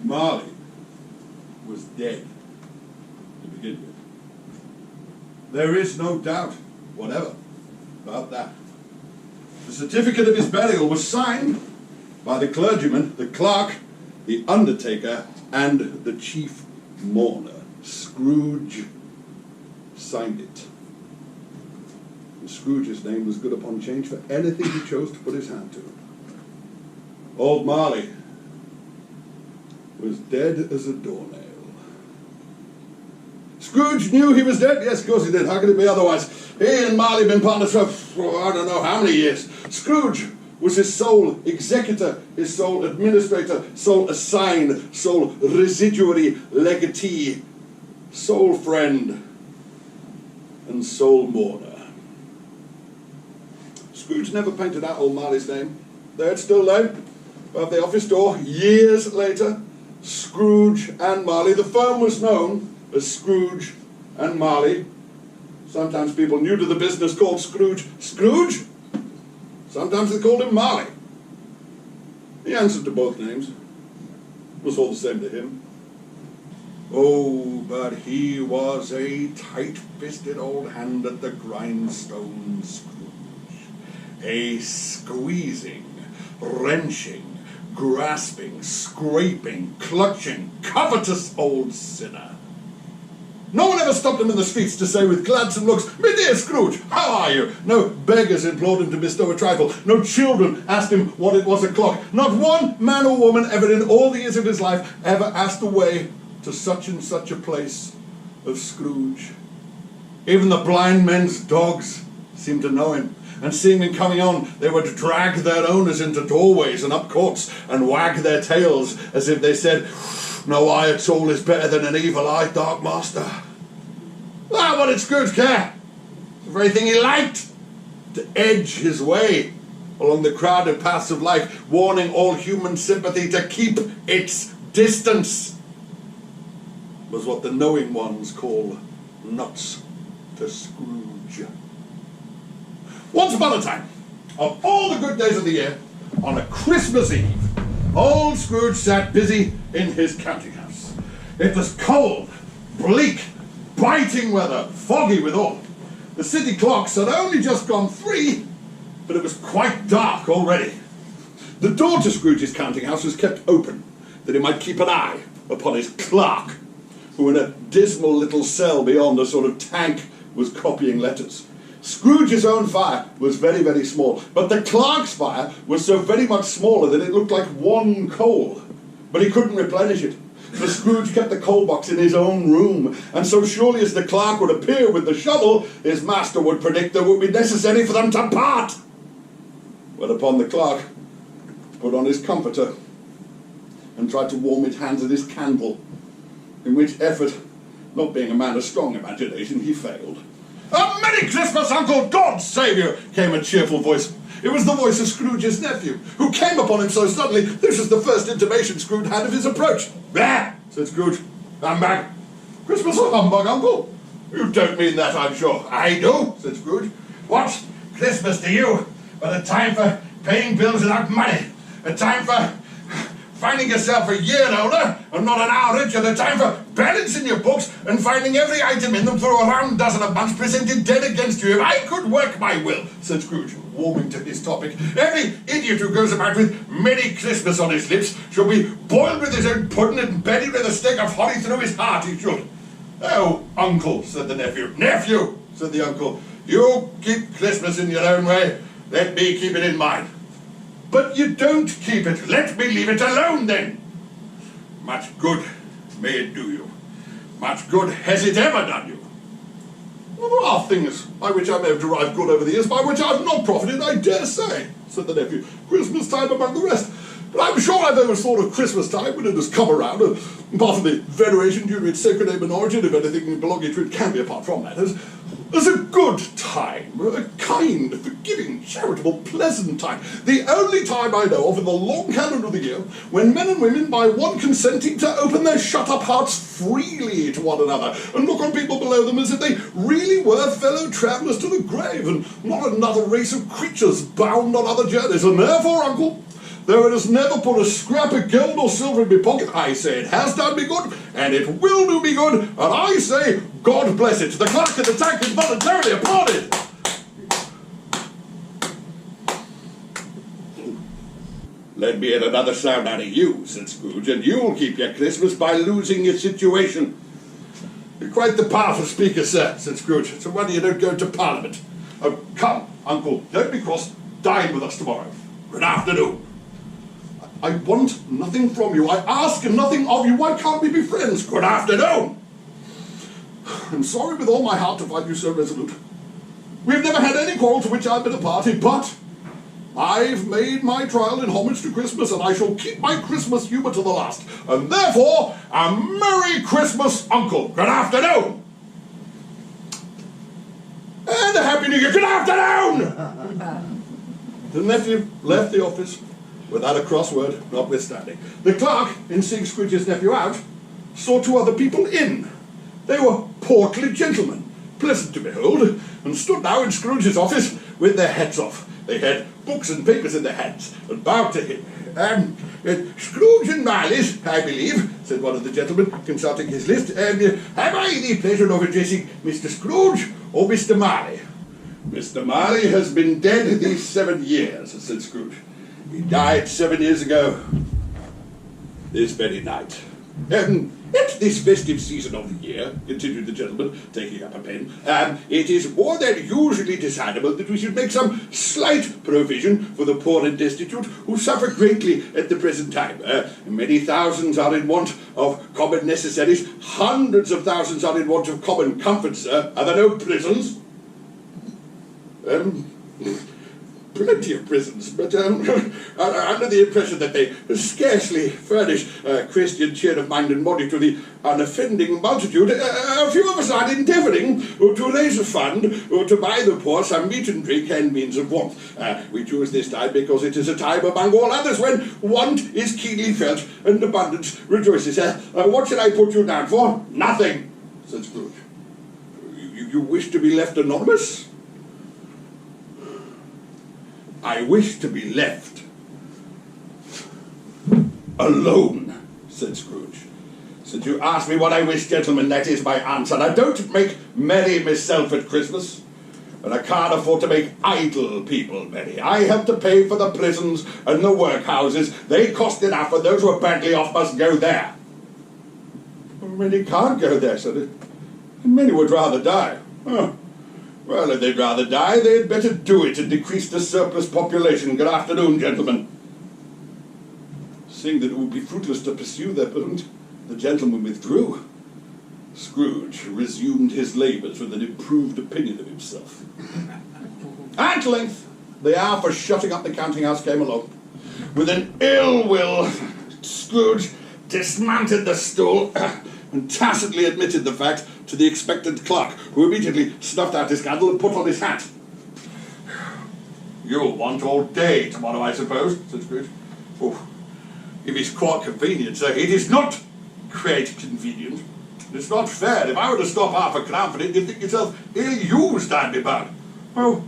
Marley was dead to begin with. There is no doubt whatever about that. The certificate of his burial was signed by the clergyman, the clerk, the undertaker, and the chief mourner. Scrooge signed it. And Scrooge's name was good upon change for anything he chose to put his hand to. Old Marley was dead as a doornail. Scrooge knew he was dead. Yes, of course he did. How could it be otherwise? He and Marley had been partners for I don't know how many years. Scrooge was his sole executor, his sole administrator, sole assign, sole residuary legatee, sole friend, and sole mourner. Scrooge never painted out old Marley's name. There it still lay, above the office door, years later. Scrooge and Marley. The firm was known as Scrooge and Marley. Sometimes people new to the business called Scrooge Scrooge. Sometimes they called him Marley. He answered to both names. It was all the same to him. Oh, but he was a tight-fisted old hand at the grindstone, Scrooge. A squeezing, wrenching, grasping, scraping, clutching, covetous old sinner. No one ever stopped him in the streets to say with gladsome looks, "My dear Scrooge, how are you?" No beggars implored him to bestow a trifle. No children asked him what it was o'clock. Not one man or woman ever in all the years of his life ever asked the way to such and such a place of Scrooge. Even the blind men's dogs seemed to know him, and seeing him coming on, they would drag their owners into doorways and up courts and wag their tails as if they said, "No eye at all is better than an evil-eyed dark master." Ah, what did Scrooge care? The very thing he liked, to edge his way along the crowded paths of life, warning all human sympathy to keep its distance, was what the knowing ones call nuts to Scrooge. Once upon a time, of all the good days of the year, on a Christmas Eve, old Scrooge sat busy in his counting house. It was cold, bleak, biting weather, foggy withal. The city clocks had only just gone 3, but it was quite dark already. The door to Scrooge's counting house was kept open, that he might keep an eye upon his clerk, who in a dismal little cell beyond a sort of tank was copying letters. Scrooge's own fire was very, very small, but the clerk's fire was so very much smaller that it looked like one coal. But he couldn't replenish it, for Scrooge kept the coal box in his own room, and so surely as the clerk would appear with the shovel, his master would predict it would be necessary for them to part. Whereupon the clerk put on his comforter and tried to warm his hands at his candle, in which effort, not being a man of strong imagination, he failed. "A Merry Christmas, Uncle! God save you!" came a cheerful voice. It was the voice of Scrooge's nephew, who came upon him so suddenly, this was the first intimation Scrooge had of his approach. "There!" said Scrooge. "Humbug! Christmas or humbug, Uncle? You don't mean that, I'm sure." "I do," said Scrooge. "What's Christmas to you but a time for paying bills without money? A time for finding yourself a year older and not an hour richer, a time for balancing your books and finding every item in them through a round dozen of months presented dead against you. If I could work my will," said Scrooge, warming to his topic, "every idiot who goes about with Merry Christmas on his lips should be boiled with his own pudding and buried with a stick of holly through his heart, he should." "Oh, Uncle," said the nephew. "Nephew," said the uncle, "you keep Christmas in your own way. Let me keep it in mine." "But you don't keep it." "Let me leave it alone, then." "Much good may it do you. Much good has it ever done you." "Well, there are things by which I may have derived good over the years, by which I have not profited, I dare say," said the nephew. "Christmas time among the rest. But I'm sure I've always thought of Christmas time when it has come around, apart from the veneration due to its sacred name and origin, if anything belonging to it can be apart from that, as a good time, a kind, forgiving, charitable, pleasant time. The only time I know of in the long calendar of the year when men and women, by one consenting to open their shut-up hearts freely to one another and look on people below them as if they really were fellow travellers to the grave and not another race of creatures bound on other journeys. And therefore, Uncle, though it has never put a scrap of gold or silver in my pocket, I say it has done me good, and it will do me good, and I say, God bless it. The clerk and the tank involuntarily applauded. Let me hear another sound out of you, said Scrooge, and you'll keep your Christmas by losing your situation. You're quite the powerful speaker, sir, said Scrooge. It's a wonder you don't go to Parliament. Oh, come, Uncle, don't be cross. Dine with us tomorrow. Good afternoon. I want nothing from you. I ask nothing of you. Why can't we be friends? Good afternoon. I'm sorry with all my heart to find you so resolute. We've never had any quarrel to which I've been a party, but I've made my trial in homage to Christmas, and I shall keep my Christmas humour to the last. And therefore, a Merry Christmas, Uncle. Good afternoon. And a Happy New Year. Good afternoon. The nephew left the office without a cross word, notwithstanding. The clerk, in seeing Scrooge's nephew out, saw two other people in. They were portly gentlemen, pleasant to behold, and stood now in Scrooge's office with their hats off. They had books and papers in their hands, and bowed to him. Scrooge and Marley's, I believe, said one of the gentlemen, consulting his list. Have I the pleasure of addressing Mr. Scrooge or Mr. Marley? Mr. Marley has been dead these 7 years, said Scrooge. He died 7 years ago, this very night. At this festive season of the year, continued the gentleman, taking up a pen, it is more than usually desirable that we should make some slight provision for the poor and destitute who suffer greatly at the present time. Many thousands are in want of common necessaries. Hundreds of thousands are in want of common comforts, sir. Are there no prisons? Plenty of prisons, but under the impression that they scarcely furnish Christian cheer of mind and body to the unoffending multitude, a few of us are endeavouring to raise a fund to buy the poor some meat and drink and means of warmth. We choose this time because it is a time among all others when want is keenly felt and abundance rejoices. What shall I put you down for? Nothing, said Scrooge. You wish to be left anonymous? I wish to be left alone, said Scrooge. Since you ask me what I wish, gentlemen, that is my answer. I don't make merry myself at Christmas, and I can't afford to make idle people merry. I have to pay for the prisons and the workhouses. They cost enough, and those who are badly off must go there. Many can't go there, said it. And many would rather die. Oh. Well, if they'd rather die, they'd better do it and decrease the surplus population. Good afternoon, gentlemen. Seeing that it would be fruitless to pursue their point, the gentleman withdrew. Scrooge resumed his labours with an improved opinion of himself. At length, the hour for shutting up the counting-house came along. With an ill will, Scrooge dismounted the stool and tacitly admitted the fact to the expectant clerk, who immediately snuffed out his candle and put on his hat. You'll want all day tomorrow, I suppose, said Scrooge. Oh, if it's quite convenient, sir. It is not quite convenient. It's not fair. If I were to stop half a crown for it, you'd think yourself ill-used, I'd be bound. Oh,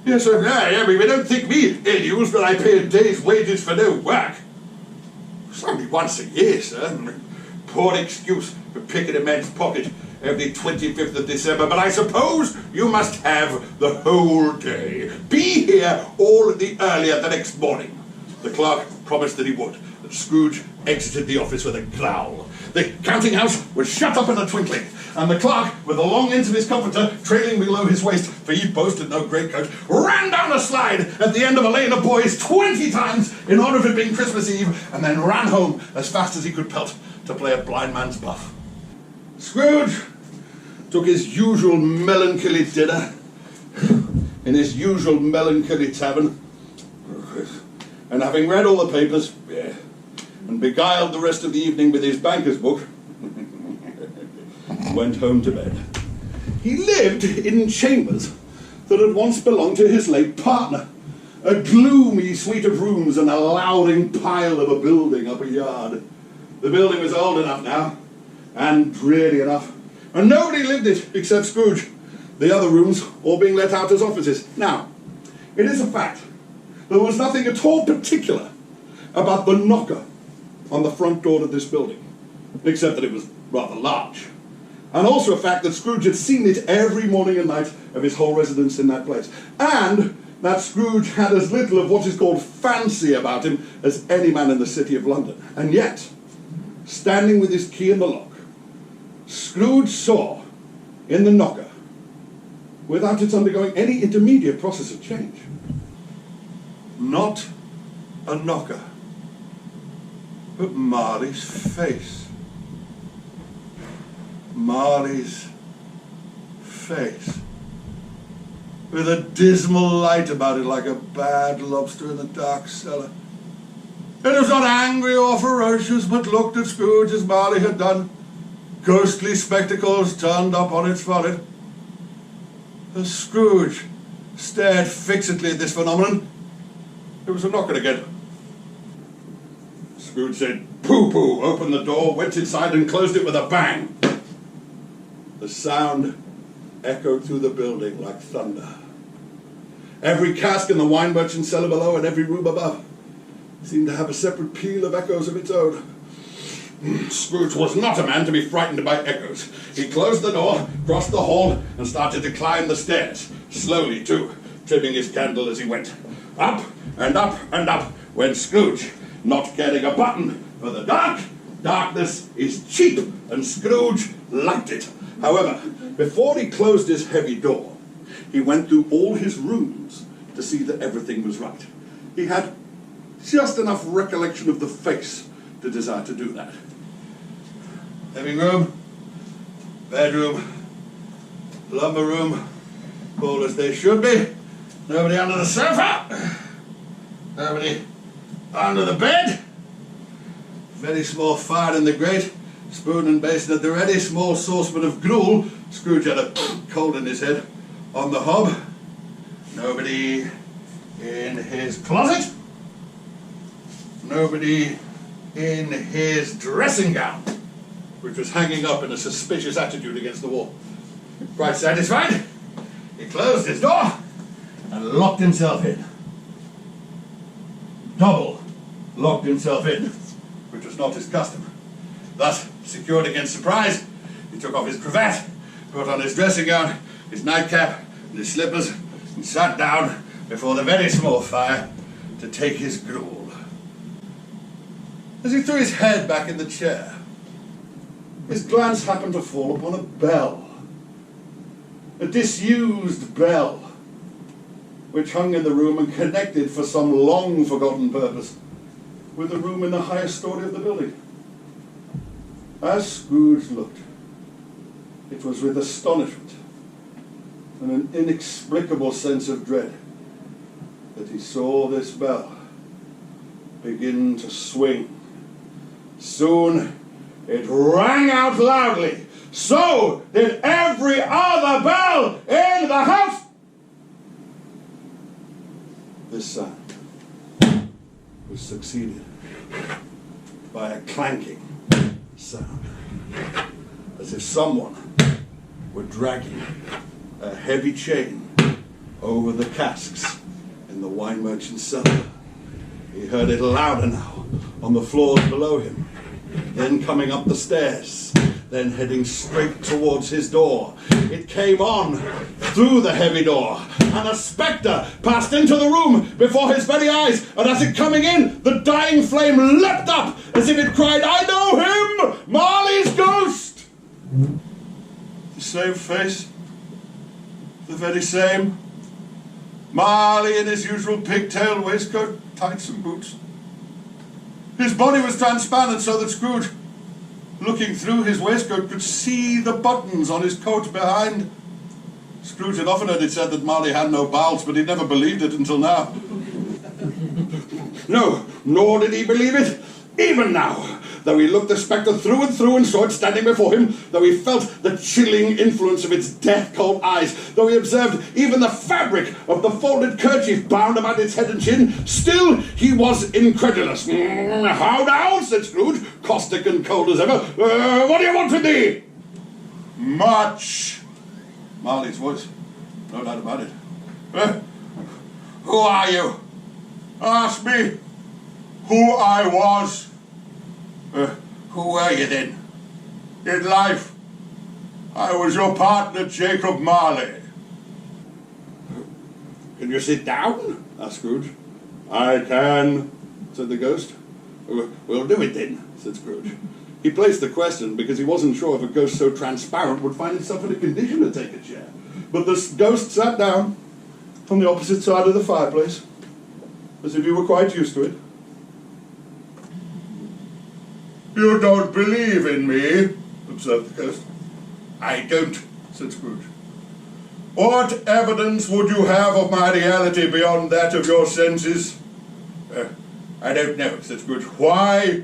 yes, sir, yeah, we don't think me ill-used when I pay a day's wages for no work. It's only once a year, sir. Poor excuse for picking a man's pocket every 25th of December, but I suppose you must have the whole day. Be here all the earlier the next morning. The clerk promised that he would, and Scrooge exited the office with a growl. The counting-house was shut up in a twinkling, and the clerk, with the long ends of his comforter trailing below his waist, for he boasted no greatcoat, ran down a slide at the end of a lane of boys 20 times in honour of it being Christmas Eve, and then ran home as fast as he could pelt to play a blind man's buff. Scrooge took his usual melancholy dinner in his usual melancholy tavern, and having read all the papers and beguiled the rest of the evening with his banker's book, went home to bed. He lived in chambers that had once belonged to his late partner, a gloomy suite of rooms and a lowering pile of a building up a yard. The building was old enough now, and dreary enough, and nobody lived it except Scrooge, the other rooms all being let out as offices. Now, it is a fact, there was nothing at all particular about the knocker on the front door of this building, except that it was rather large. And also a fact that Scrooge had seen it every morning and night of his whole residence in that place. And that Scrooge had as little of what is called fancy about him as any man in the city of London. And yet, standing with his key in the lock, Scrooge saw in the knocker, without its undergoing any intermediate process of change, not a knocker, but Marley's face. Marley's face, with a dismal light about it like a bad lobster in a dark cellar. It was not angry or ferocious, but looked at Scrooge as Marley had done, ghostly spectacles turned up on its forehead. As Scrooge stared fixedly at this phenomenon, there was a knocker again. Scrooge said, "Pooh-pooh," opened the door, went inside and closed it with a bang. The sound echoed through the building like thunder. Every cask in the wine merchant's cellar below and every room above seemed to have a separate peal of echoes of its own. Scrooge was not a man to be frightened by echoes. He closed the door, crossed the hall, and started to climb the stairs, slowly too, trimming his candle as he went. Up and up and up went Scrooge, not caring a button for the dark. Darkness is cheap, and Scrooge liked it. However, before he closed his heavy door, he went through all his rooms to see that everything was right. He had just enough recollection of the face to desire to do that. Living room, bedroom, lumber room, all as they should be. Nobody under the sofa. Nobody under the bed. Very small fire in the grate. Spoon and basin at the ready. Small saucepan of gruel. Scrooge had a cold in his head. On the hob. Nobody in his closet. Nobody in his dressing gown, which was hanging up in a suspicious attitude against the wall. Quite satisfied, he closed his door and locked himself in. Double locked himself in, which was not his custom. Thus, secured against surprise, he took off his cravat, put on his dressing gown, his nightcap, and his slippers, and sat down before the very small fire to take his gruel. As he threw his head back in the chair, his glance happened to fall upon a bell. A disused bell, which hung in the room and connected for some long-forgotten purpose with the room in the highest story of the building. As Scrooge looked, it was with astonishment and an inexplicable sense of dread that he saw this bell begin to swing. Soon it rang out loudly. So did every other bell in the house. This sound was succeeded by a clanking sound, as if someone were dragging a heavy chain over the casks in the wine merchant's cellar. He heard it louder now on the floors below him, then coming up the stairs, then heading straight towards his door. It came on through the heavy door, and a spectre passed into the room before his very eyes, and as it coming in, the dying flame leapt up as if it cried, "I know him! Marley's ghost!" The same face, the very same. Marley in his usual pigtail waistcoat, tights and boots. His body was transparent so that Scrooge, looking through his waistcoat, could see the buttons on his coat behind. Scrooge had often heard it said that Marley had no bowels, but he'd never believed it until now. No, nor did he believe it even now, though he looked the spectre through and saw it standing before him, though he felt the chilling influence of its death-cold eyes, though he observed even the fabric of the folded kerchief bound about its head and chin, still he was incredulous. "How now?" said Scrooge, caustic and cold as ever. "What do you want with me?" "Much." Marley's voice, no doubt about it. "Who are you? Ask me. who I was. Who were you then? In life, I was your partner, Jacob Marley. Can you sit down? Asked Scrooge. I can, said the ghost. We'll do it then, said Scrooge. He placed the question because he wasn't sure if a ghost so transparent would find itself in a condition to take a chair. But the ghost sat down on the opposite side of the fireplace, as if he were quite used to it. You don't believe in me, observed the ghost. I don't, said Scrooge. What evidence would you have of my reality beyond that of your senses? I don't know, said Scrooge. Why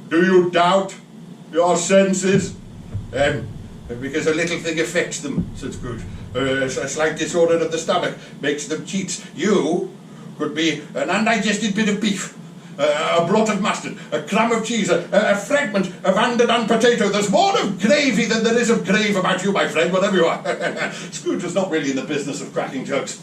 do you doubt your senses? Because a little thing affects them, said Scrooge. A slight disorder of the stomach makes them cheats. You could be an undigested bit of beef, a blot of mustard, a crumb of cheese, a fragment of underdone potato. There's more of gravy than there is of grave about you, my friend, whatever you are. Scrooge was not really in the business of cracking jokes.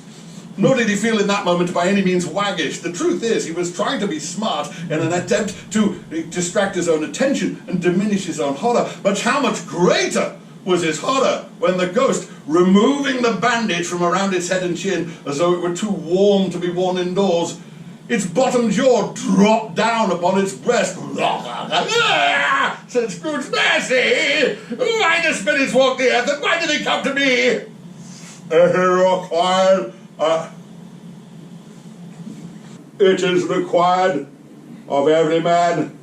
Nor did he feel in that moment by any means waggish. The truth is, he was trying to be smart in an attempt to distract his own attention and diminish his own horror. But how much greater was his horror when the ghost, removing the bandage from around its head and chin as though it were too warm to be worn indoors, its bottom jaw dropped down upon its breast. Said Scrooge, mercy! Why do spirits walk the earth, and why do they come to me? It is required of every man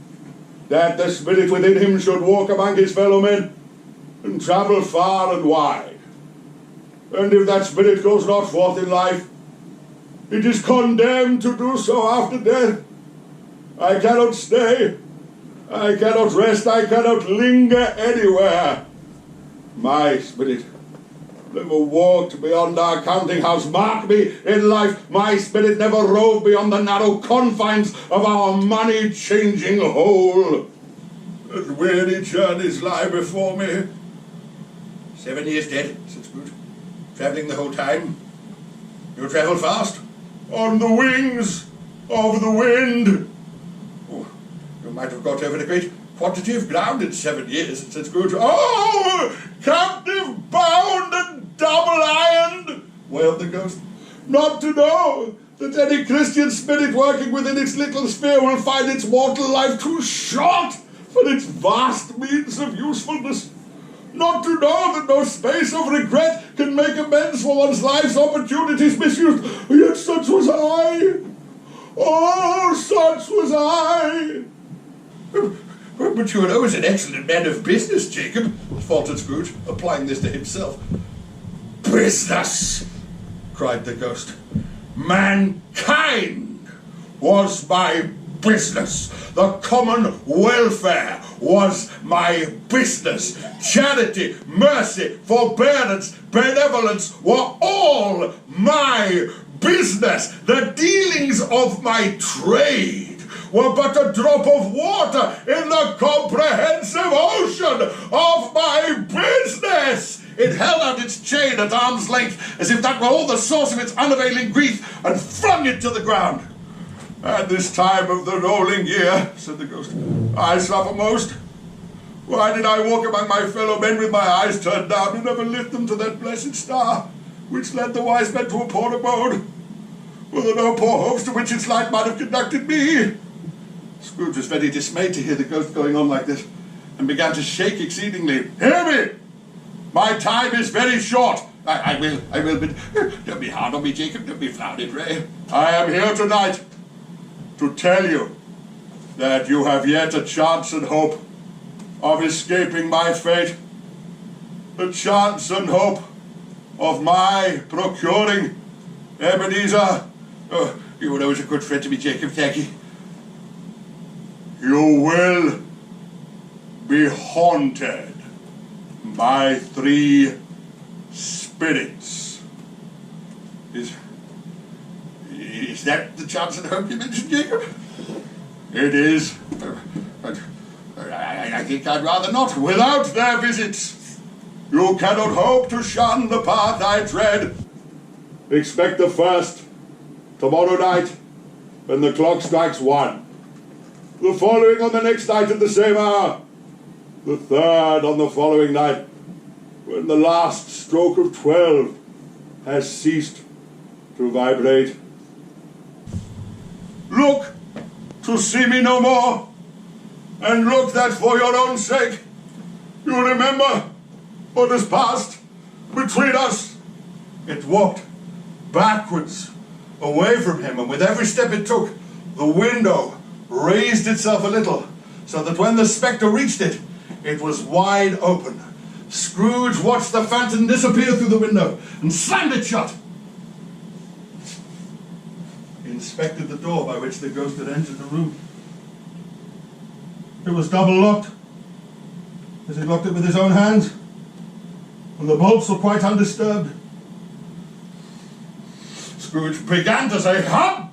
that the spirit within him should walk among his fellow men and travel far and wide. And if that spirit goes not forth in life, it is condemned to do so after death. I cannot stay, I cannot rest, I cannot linger anywhere. My spirit never walked beyond our counting house. Mark me, in life my spirit never roved beyond the narrow confines of our money-changing hole. And weary journeys lie before me. 7 years dead, said Scrooge. Travelling the whole time. You travel fast? On the wings of the wind. Oh, you might have got over a great quantity of ground in 7 years, said Scrooge. Oh, captive, bound, and double-ironed, wailed the ghost. Not to know that any Christian spirit working within its little sphere will find its mortal life too short for its vast means of usefulness. Not to know that no space of regret can make amends for one's life's opportunities misused. Yet such was I. Oh, such was I. But you are always an excellent man of business, Jacob, faltered Scrooge, applying this to himself. Business, cried the ghost. Mankind was my business. The common welfare was my business. Charity, mercy, forbearance, benevolence were all my business. The dealings of my trade were but a drop of water in the comprehensive ocean of my business. It held out its chain at arm's length as if that were all the source of its unavailing grief, and flung it to the ground. At this time of the rolling year, said the ghost, I suffer most. Why did I walk among my fellow men with my eyes turned down and never lift them to that blessed star which led the wise men to a poor abode? Were there no poor hopes to which its light might have conducted me? Scrooge was very dismayed to hear the ghost going on like this, and began to shake exceedingly. Hear me! My time is very short. I will, but don't be hard on me, Jacob, don't be flowered, pray. I am here tonight to tell you that you have yet a chance and hope of escaping my fate, the chance and hope of my procuring Ebenezer. Oh, you were always a good friend to me, Jacob, thank you. You will be haunted by 3 spirits. Is that the chance and hope you mentioned, Jacob? It is. I think I'd rather not. Without their visits, you cannot hope to shun the path I tread. Expect the first tomorrow night when the clock strikes 1. The following on the next night at the same hour. The third on the following night, when the last stroke of 12 has ceased to vibrate. Look to see me no more, and look that for your own sake you remember what has passed between us. It walked backwards away from him, and with every step it took, the window raised itself a little, so that when the spectre reached it, it was wide open. Scrooge watched the phantom disappear through the window and slammed it shut. He inspected the door by which the ghost had entered the room. It was double locked, as he locked it with his own hands, and the bolts were quite undisturbed. Scrooge began to say, "Hum!"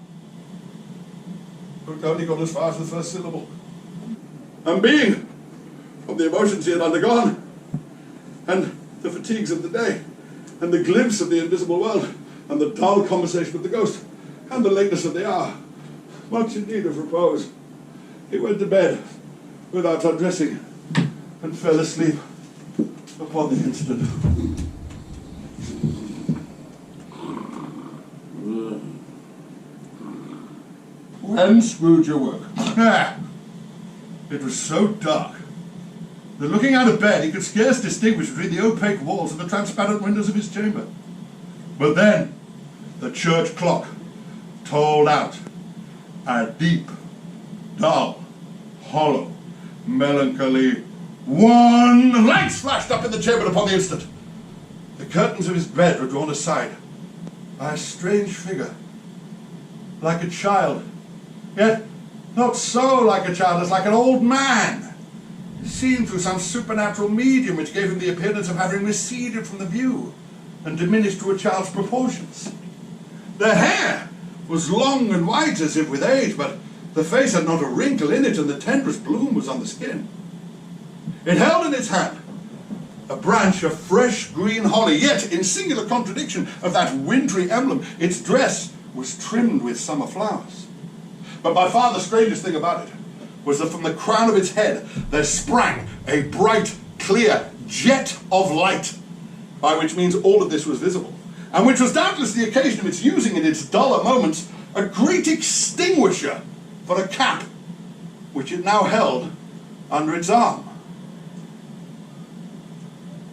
but only got as far as the first syllable. And being, from the emotions he had undergone, and the fatigues of the day, and the glimpse of the invisible world, and the dull conversation of the ghost, and the lateness of the hour, much in need of repose, he went to bed without undressing, and fell asleep upon the instant. When Scrooge awoke, it was so dark that looking out of bed he could scarce distinguish between the opaque walls and the transparent windows of his chamber. But then the church clock tolled out a deep, dull, hollow, melancholy one. Lights flashed up in the chamber upon the instant. The curtains of his bed were drawn aside by a strange figure, like a child, yet not so like a child as like an old man, seen through some supernatural medium which gave him the appearance of having receded from the view and diminished to a child's proportions. The hair was long and white as if with age, but the face had not a wrinkle in it, and the tenderest bloom was on the skin. It held in its hand a branch of fresh green holly, yet, in singular contradiction of that wintry emblem, its dress was trimmed with summer flowers. But by far the strangest thing about it was that from the crown of its head there sprang a bright, clear jet of light, by which means all of this was visible, and which was doubtless the occasion of its using in its duller moments a great extinguisher for a cap, which it now held under its arm.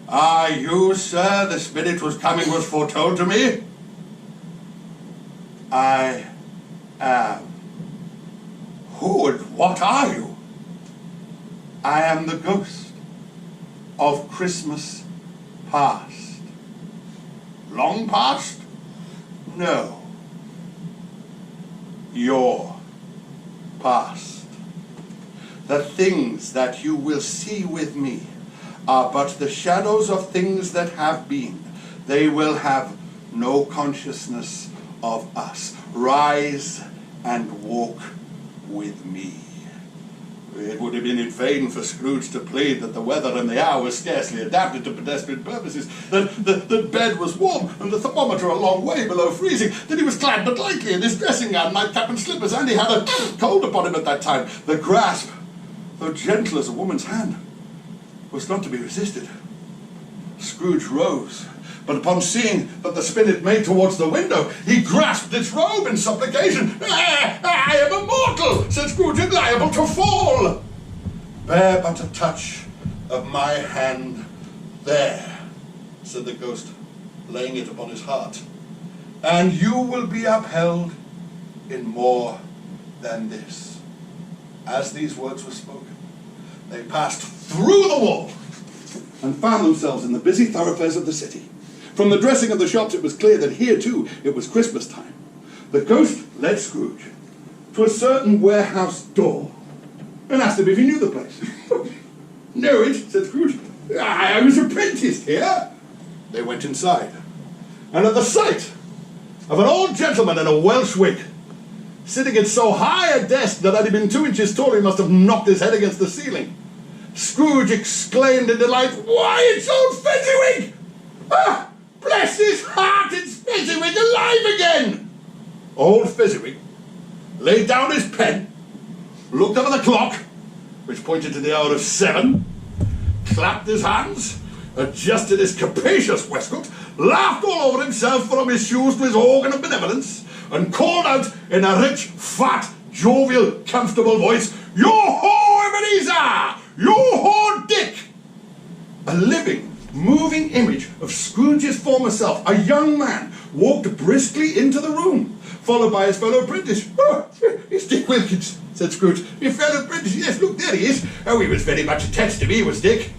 "Ah, you, sir, the spirit was coming was foretold to me. I am. Who and what are you?" "I am the ghost of Christmas past." "Long past?" "No. Your past. The things that you will see with me are but the shadows of things that have been. They will have no consciousness of us. Rise and walk with me." It would have been in vain for Scrooge to plead that the weather and the hour was scarcely adapted to pedestrian purposes, that the bed was warm and the thermometer a long way below freezing, that he was clad but lightly in his dressing gown, nightcap and slippers, and he had a cold upon him at that time. The grasp, though gentle as a woman's hand, was not to be resisted. Scrooge rose, but upon seeing that the spirit made towards the window, he grasped its robe in supplication. I am a mortal," said Scrooge, "and liable to fall." "Bear but a touch of my hand there," said the ghost, laying it upon his heart, "and you will be upheld in more than this." As these words were spoken, they passed through the wall and found themselves in the busy thoroughfares of the city. From the dressing of the shops it was clear that here too it was Christmas time. The ghost led Scrooge to a certain warehouse door and asked him if he knew the place. "Know it?" said Scrooge. "I was apprenticed here." They went inside, and at the sight of an old gentleman in a Welsh wig, sitting at so high a desk that had he been 2 inches taller he must have knocked his head against the ceiling, Scrooge exclaimed in delight, "Why, it's old Fezziwig! Ah, bless his heart, it's Fezziwig alive again!" Old Fezziwig laid down his pen looked up at the clock, which pointed to the hour of 7, clapped his hands, adjusted his capacious waistcoat, laughed all over himself from his shoes to his organ of benevolence, and called out in a rich, fat, jovial, comfortable voice, "Yo-ho, Ebenezer! Yo-ho, Dick!" A living, moving image of Scrooge's former self, a young man, walked briskly into the room, followed by his fellow apprentice. "Oh, it's Dick Wilkins," said Scrooge. "Your fellow apprentice, yes, look, there he is. Oh, he was very much attached to me, was Dick."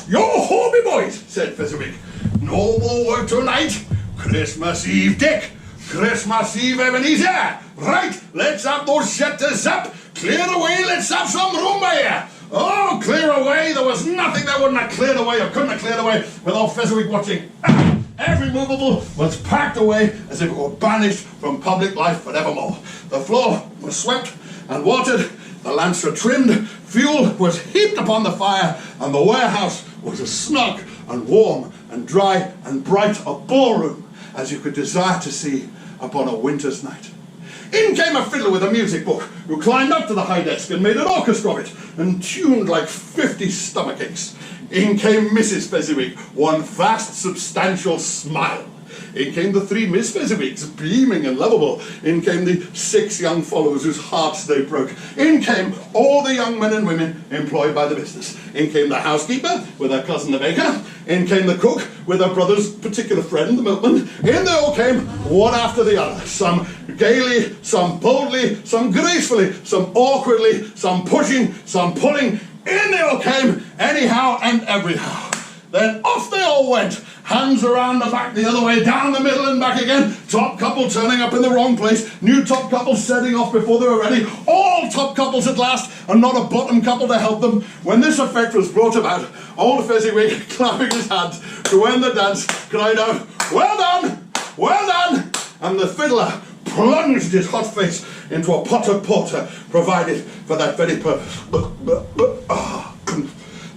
"Yo-ho, me boys," said Fezziwig. "No more work tonight. Christmas Eve, Dick. Christmas Eve, Ebenezer. Right, let's have those shutters up. Clear away, let's have some room here. Oh, clear away. There was nothing that wouldn't have cleared away or couldn't have cleared away without Fezziwig watching. Every movable was packed away as if it were banished from public life forevermore. The floor was swept and watered, the lamps were trimmed, fuel was heaped upon the fire, and the warehouse was as snug and warm and dry and bright a ballroom as you could desire to see upon a winter's night. In came a fiddler with a music book, who climbed up to the high desk and made an orchestra of it, and tuned like 50 stomachaches. In came Mrs. Fezziwig, one vast, substantial smile. In came the 3 Miss Fezziwigs, beaming and lovable. In came the 6 young followers whose hearts they broke. In came all the young men and women employed by the business. In came the housekeeper with her cousin the baker. In came the cook with her brother's particular friend, the milkman. In they all came, one after the other. Some gaily, some boldly, some gracefully, some awkwardly, some pushing, some pulling. In they all came, anyhow and everyhow. Then off they all went, hands around the back, the other way, down the middle and back again, top couple turning up in the wrong place, new top couple setting off before they were ready, all top couples at last, and not a bottom couple to help them. When this effect was brought about, old Fezziwig, clapping his hands to end the dance, cried out, "Well done! Well done!" And the fiddler plunged his hot face into a pot of porter provided for that very purpose.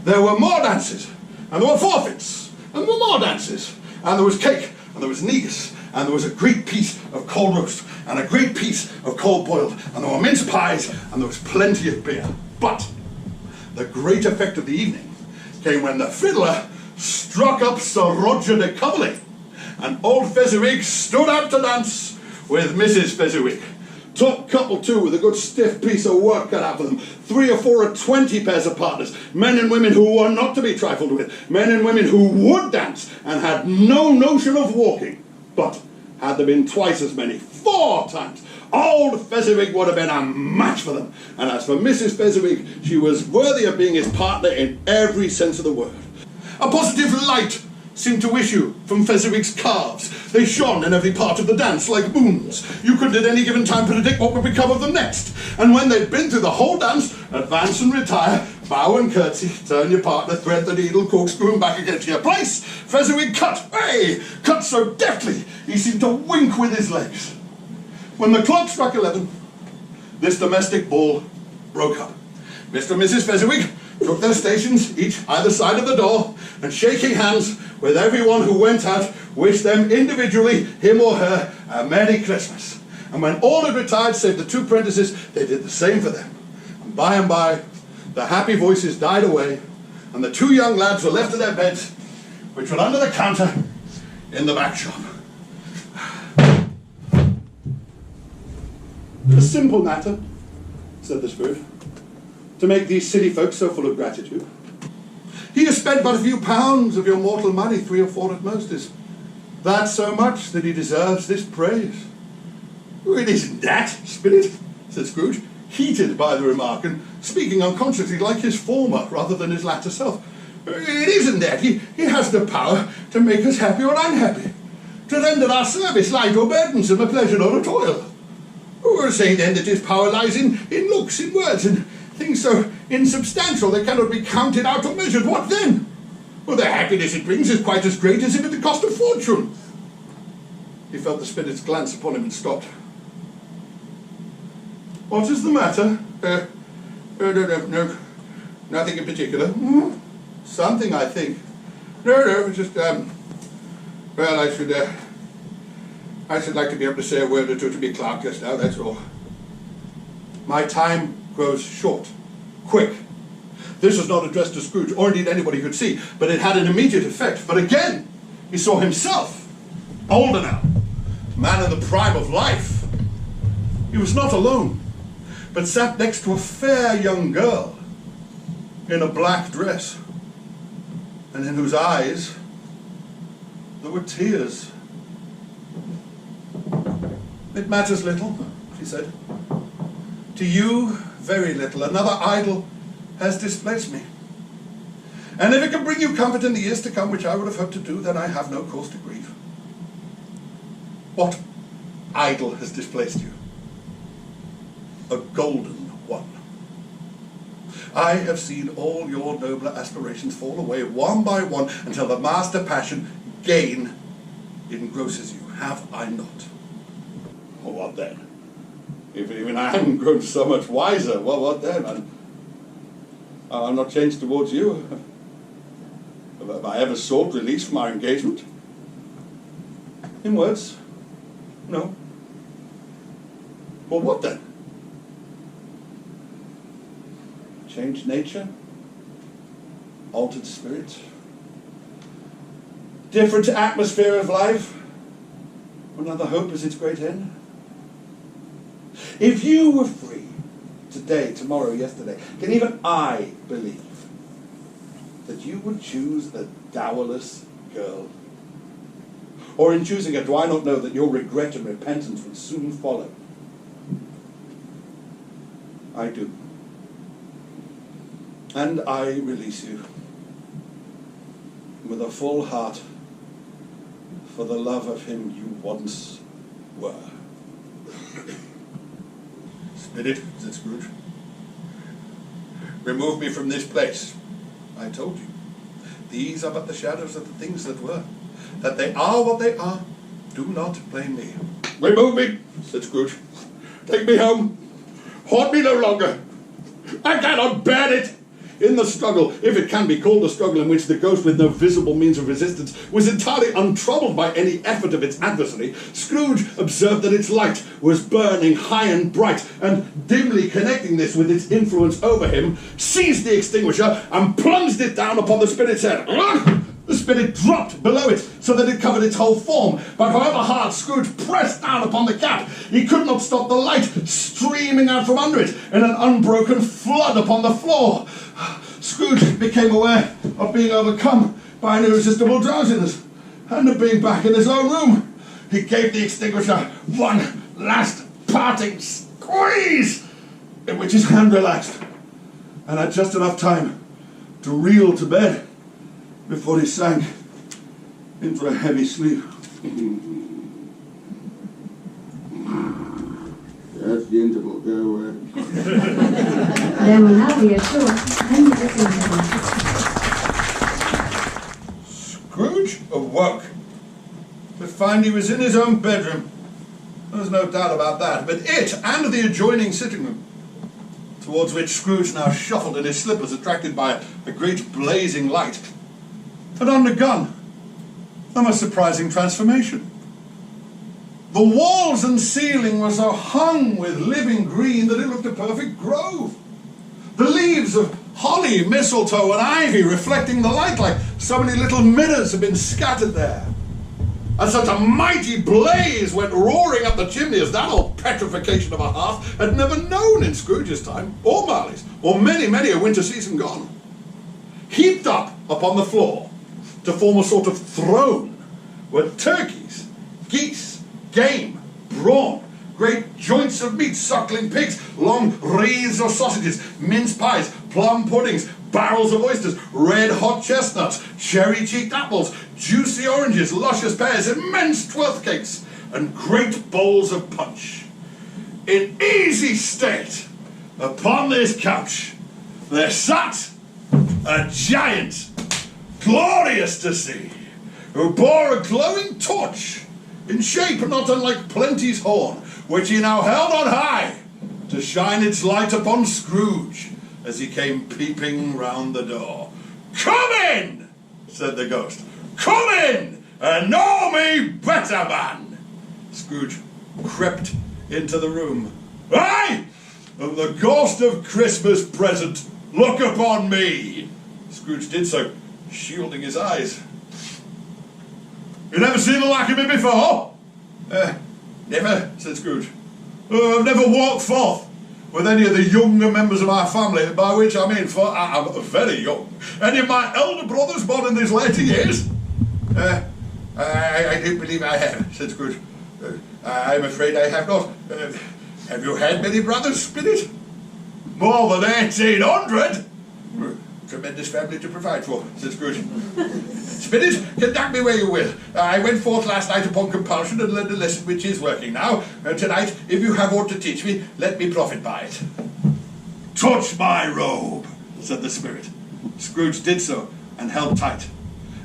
There were more dances, and there were forfeits, and there were more dances, and there was cake, and there was negus, and there was a great piece of cold roast, and a great piece of cold boiled, and there were mince pies, and there was plenty of beer. But the great effect of the evening came when the fiddler struck up Sir Roger de Coverley, and old Fezziwig stood up to dance with Mrs. Fezziwig. Top couple too, with a good stiff piece of work cut out for them. 3 or 4 or 20 pairs of partners. Men and women who were not to be trifled with. Men and women who would dance and had no notion of walking. But had there been twice as many, 4 times, old Fezziwig would have been a match for them. And as for Mrs. Fezziwig, she was worthy of being his partner in every sense of the word. A positive light seemed to issue from Fezziwig's calves. They shone in every part of the dance like moons. You couldn't at any given time predict what would become of them next. And when they'd been through the whole dance, advance and retire, bow and curtsy, turn your partner, thread the needle, corkscrew and back again to your place, Fezziwig cut, cut so deftly he seemed to wink with his legs. When the clock struck 11, this domestic ball broke up. Mr. and Mrs. Fezziwig took their stations, each either side of the door, and shaking hands with everyone who went out, wished them individually, him or her, a Merry Christmas. And when all had retired, save the 2 apprentices, they did the same for them. And by, the happy voices died away, and the 2 young lads were left to their beds, which were under the counter in the back shop. A simple matter, said the spirit, to make these silly folks so full of gratitude. He has spent but a few pounds of your mortal money, 3 or 4 at most. Is that so much that he deserves this praise? It isn't that, spirit, said Scrooge, heated by the remark, and speaking unconsciously like his former rather than his latter self. It isn't that. He has the power to make us happy or unhappy, to render our service light or burdensome, a pleasure or a toil. We're saying then that his power lies in looks, in words, and things so insubstantial they cannot be counted out or measured. What then? Well, the happiness it brings is quite as great as if it had cost a fortune. He felt the spirit's glance upon him and stopped. What is the matter? No, nothing in particular. Something, I think. No, just, well, I should like to be able to say a word or two to me, Clark, just now, that's all. My time grows short, quick. This was not addressed to Scrooge, or indeed anybody could see, but it had an immediate effect. For again, he saw himself, older now, man in the prime of life. He was not alone, but sat next to a fair young girl in a black dress, and in whose eyes there were tears. "It matters little," she said. "To you, very little. Another idol has displaced me. And if it can bring you comfort in the years to come, which I would have hoped to do, then I have no cause to grieve." "What idol has displaced you?" "A golden one. I have seen all your nobler aspirations fall away one by one until the master passion, gain, engrosses you. Have I not?" "Well, what then? If even I haven't grown so much wiser, well, what then? I'm not changed towards you. Have I ever sought release from our engagement? In words, no. Well, what then? Changed nature? Altered spirit? Different atmosphere of life? Another hope is its great end? If you were free, today, tomorrow, yesterday, can even I believe that you would choose a dowerless girl? Or in choosing her, do I not know that your regret and repentance would soon follow? I do. And I release you with a full heart for the love of him you once were." "Spirit," said Scrooge, "remove me from this place. I told you, these are but the shadows of the things that were. That they are what they are, do not blame me." "Remove me," said Scrooge. "Take me home. Haunt me no longer. I cannot bear it." In the struggle, if it can be called a struggle in which the ghost, with no visible means of resistance, was entirely untroubled by any effort of its adversary, Scrooge observed that its light was burning high and bright, and dimly connecting this with its influence over him, seized the extinguisher and plunged it down upon the spirit's head. The spirit dropped below it, so that it covered its whole form. But however hard Scrooge pressed down upon the cap, he could not stop the light streaming out from under it in an unbroken flood upon the floor. Scrooge became aware of being overcome by an irresistible drowsiness, and of being back in his own room. He gave the extinguisher one last parting squeeze, in which his hand relaxed, and had just enough time to reel to bed before he sank into a heavy sleep. That's the interval. Go away. There will now be a short 10-minute interval. Scrooge awoke to find he was in his own bedroom. There's no doubt about that. But it and the adjoining sitting room, towards which Scrooge now shuffled in his slippers, attracted by a great blazing light, had undergone a most surprising transformation. The walls and ceiling were so hung with living green that it looked a perfect grove. The leaves of holly, mistletoe, and ivy reflecting the light like so many little mirrors had been scattered there. And such a mighty blaze went roaring up the chimney as that old petrification of a hearth had never known in Scrooge's time, or Marley's, or many, many a winter season gone. Heaped up upon the floor to form a sort of throne were turkeys, geese, game, brawn, great joints of meat, suckling pigs, long wreaths of sausages, mince pies, plum puddings, barrels of oysters, red hot chestnuts, cherry-cheeked apples, juicy oranges, luscious pears, immense twelfth cakes, and great bowls of punch. In easy state, upon this couch, there sat a giant, glorious to see, who bore a glowing torch, in shape not unlike Plenty's horn, which he now held on high to shine its light upon Scrooge as he came peeping round the door. "Come in," said the ghost. "Come in and know me better, man." Scrooge crept into the room. "Aye, and the ghost of Christmas present look upon me. Scrooge did so, shielding his eyes. You never seen the like of me before? Never, said Scrooge. I've never walked forth with any of the younger members of my family, by which I mean, for I'm very young. Any of my elder brothers born in these later years? I don't believe I have, said Scrooge. I'm afraid I have not. Have you had many brothers, Spirit? More than 1,800? Tremendous family to provide for, said Scrooge. Spirit, conduct me where you will. I went forth last night upon compulsion and learned a lesson which is working now. Tonight, if you have aught to teach me, let me profit by it. Touch my robe, said the Spirit. Scrooge did so and held tight.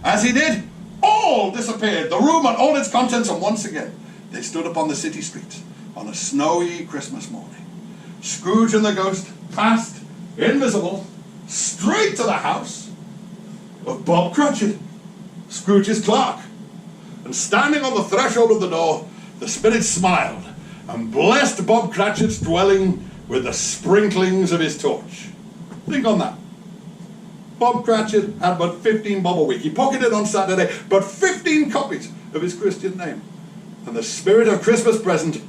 As he did, all disappeared, the room and all its contents, and once again they stood upon the city streets on a snowy Christmas morning. Scrooge and the ghost passed, invisible, straight to the house of Bob Cratchit, Scrooge's clerk. And standing on the threshold of the door, the Spirit smiled and blessed Bob Cratchit's dwelling with the sprinklings of his torch. Think on that. Bob Cratchit had but 15 bob a week. He pocketed on Saturday but 15 copies of his Christian name. And the spirit of Christmas present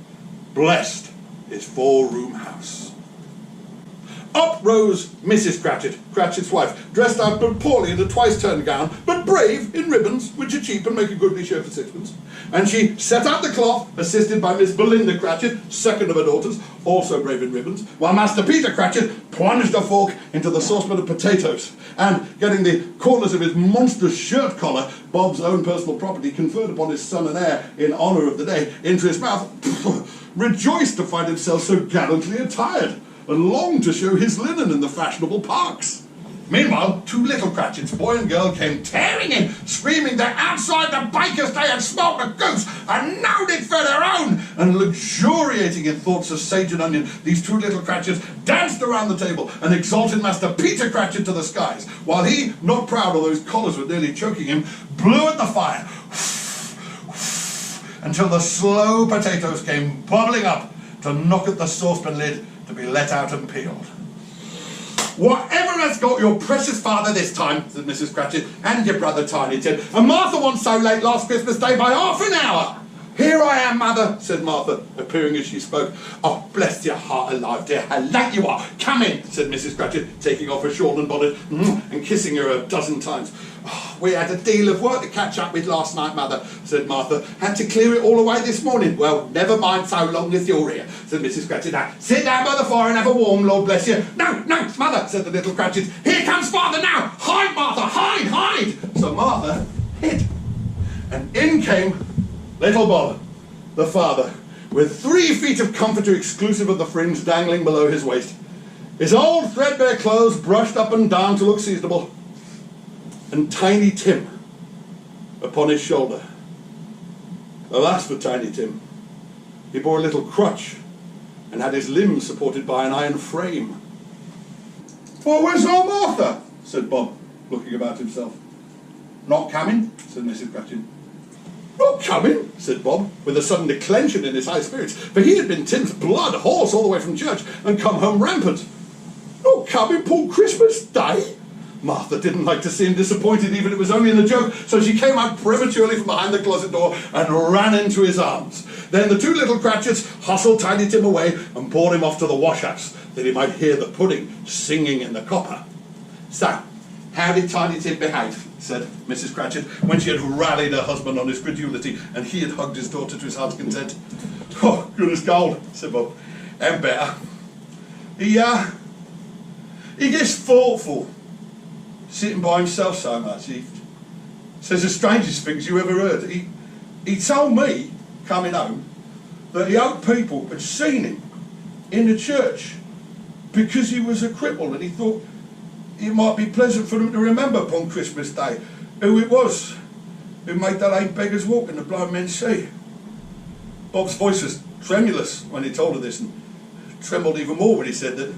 blessed his 4-room house. Up rose Mrs. Cratchit, Cratchit's wife, dressed out but poorly in a twice-turned gown, but brave in ribbons, which are cheap and make a goodly show for sixpence. And she set out the cloth, assisted by Miss Belinda Cratchit, second of her daughters, also brave in ribbons, while Master Peter Cratchit plunged a fork into the saucepan of potatoes, and, getting the corners of his monstrous shirt collar, Bob's own personal property conferred upon his son and heir in honour of the day, into his mouth, rejoiced to find himself so gallantly attired, and longed to show his linen in the fashionable parks. Meanwhile, 2 little Cratchits, boy and girl, came tearing in, screaming that outside the baker's they had smelt a goose and knowed it for their own. And luxuriating in thoughts of sage and onion, these 2 little Cratchits danced around the table and exalted Master Peter Cratchit to the skies, while he, not proud although his collars were nearly choking him, blew at the fire until the slow potatoes came bubbling up to knock at the saucepan lid to be let out and peeled. Whatever has got your precious father this time, said Mrs. Cratchit, and your brother Tiny Tim, and Martha wasn't so late last Christmas Day by half an hour. Here I am, mother, said Martha, appearing as she spoke. Oh, bless your heart alive, dear, how late you are. Come in, said Mrs. Cratchit, taking off her shawl and bonnet and kissing her a dozen times. Oh, we had a deal of work to catch up with last night, mother, said Martha. Had to clear it all away this morning. Well, never mind so long as you're here, said Mrs. Cratchit. Now, sit down by the fire and have a warm, Lord bless you. No, no, mother, said the little Cratchit. Here comes father now. Hide, Martha, hide, hide. So Martha hid. And in came little Bob, the father, with 3 feet of comforter exclusive of the fringe dangling below his waist, his old threadbare clothes brushed up and down to look seasonable, and Tiny Tim upon his shoulder. Alas for Tiny Tim, he bore a little crutch and had his limbs supported by an iron frame. "Well, where's old Martha?" said Bob, looking about himself. "Not coming," said Mrs. Cratchit. "Not coming," said Bob, with a sudden declension in his high spirits, for he had been Tim's blood horse all the way from church and come home rampant. "Not coming, poor Christmas Day?" Martha didn't like to see him disappointed, even if it was only in a joke, so she came out prematurely from behind the closet door and ran into his arms. Then the 2 little Cratchits hustled Tiny Tim away and bore him off to the wash-house, that he might hear the pudding singing in the copper. "So, how did Tiny Tim behave?" said Mrs. Cratchit, when she had rallied her husband on his credulity and he had hugged his daughter to his heart's content. "Oh, good as gold," said Bob, "and better. He gets thoughtful, sitting by himself so much. He says the strangest things you ever heard. He told me, coming home, that the old people had seen him in the church because he was a cripple, and he thought it might be pleasant for them to remember upon Christmas Day who it was who made the lame beggars walk and the blind men see." Bob's voice was tremulous when he told her this, and trembled even more when he said that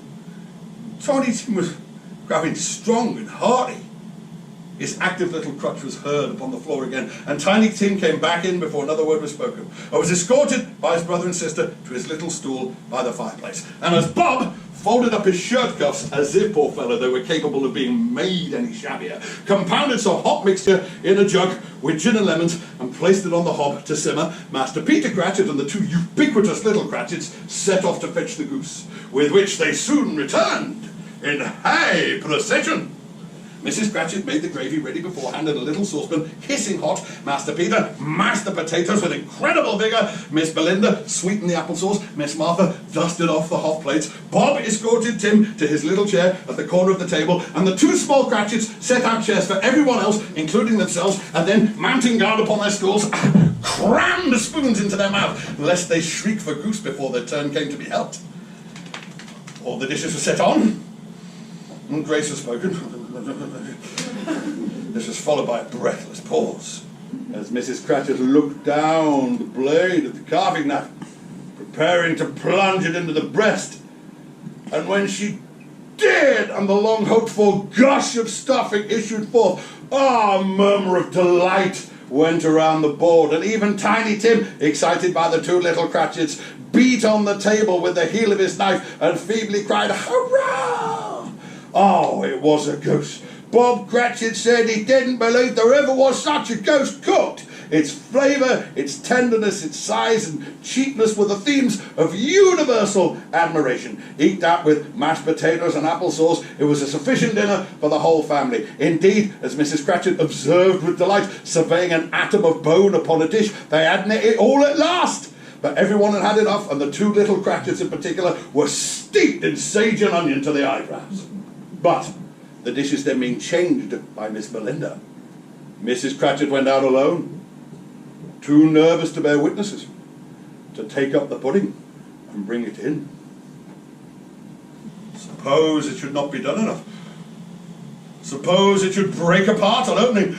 Tiny Tim was growing strong and hearty. His active little crutch was heard upon the floor again, and Tiny Tim came back in before another word was spoken, and was escorted by his brother and sister to his little stool by the fireplace. And as Bob folded up his shirt cuffs as if, poor fellow, they were capable of being made any shabbier, compounded some hot mixture in a jug with gin and lemons, and placed it on the hob to simmer. Master Peter Cratchit and the two ubiquitous little Cratchits set off to fetch the goose, with which they soon returned in high procession. Mrs. Cratchit made the gravy ready beforehand in a little saucepan, hissing hot. Master Peter mashed the potatoes with incredible vigour. Miss Belinda sweetened the applesauce. Miss Martha dusted off the hot plates. Bob escorted Tim to his little chair at the corner of the table, and the two small Cratchits set out chairs for everyone else, including themselves, and then, mounting guard upon their stools, crammed the spoons into their mouth, lest they shriek for goose before their turn came to be helped. All the dishes were set on, and grace was spoken. This was followed by a breathless pause, as Mrs. Cratchit looked down the blade of the carving knife, preparing to plunge it into the breast. And when she did, and the long hoped-for gush of stuffing issued forth, a murmur of delight went around the board, and even Tiny Tim, excited by the two little Cratchits, beat on the table with the heel of his knife and feebly cried, "Hurrah!" Oh, it was a goose. Bob Cratchit said he didn't believe there ever was such a goose cooked. Its flavour, its tenderness, its size and cheapness were the themes of universal admiration. Eked out with mashed potatoes and applesauce, it was a sufficient dinner for the whole family. Indeed, as Mrs. Cratchit observed with delight, surveying an atom of bone upon a dish, they hadn't it all at last. But everyone had had enough, and the two little Cratchits in particular were steeped in sage and onion to the eyebrows. But the dishes then being changed by Miss Belinda, Mrs. Cratchit went out alone, too nervous to bear witnesses, to take up the pudding and bring it in. Suppose it should not be done enough. Suppose it should break apart on opening.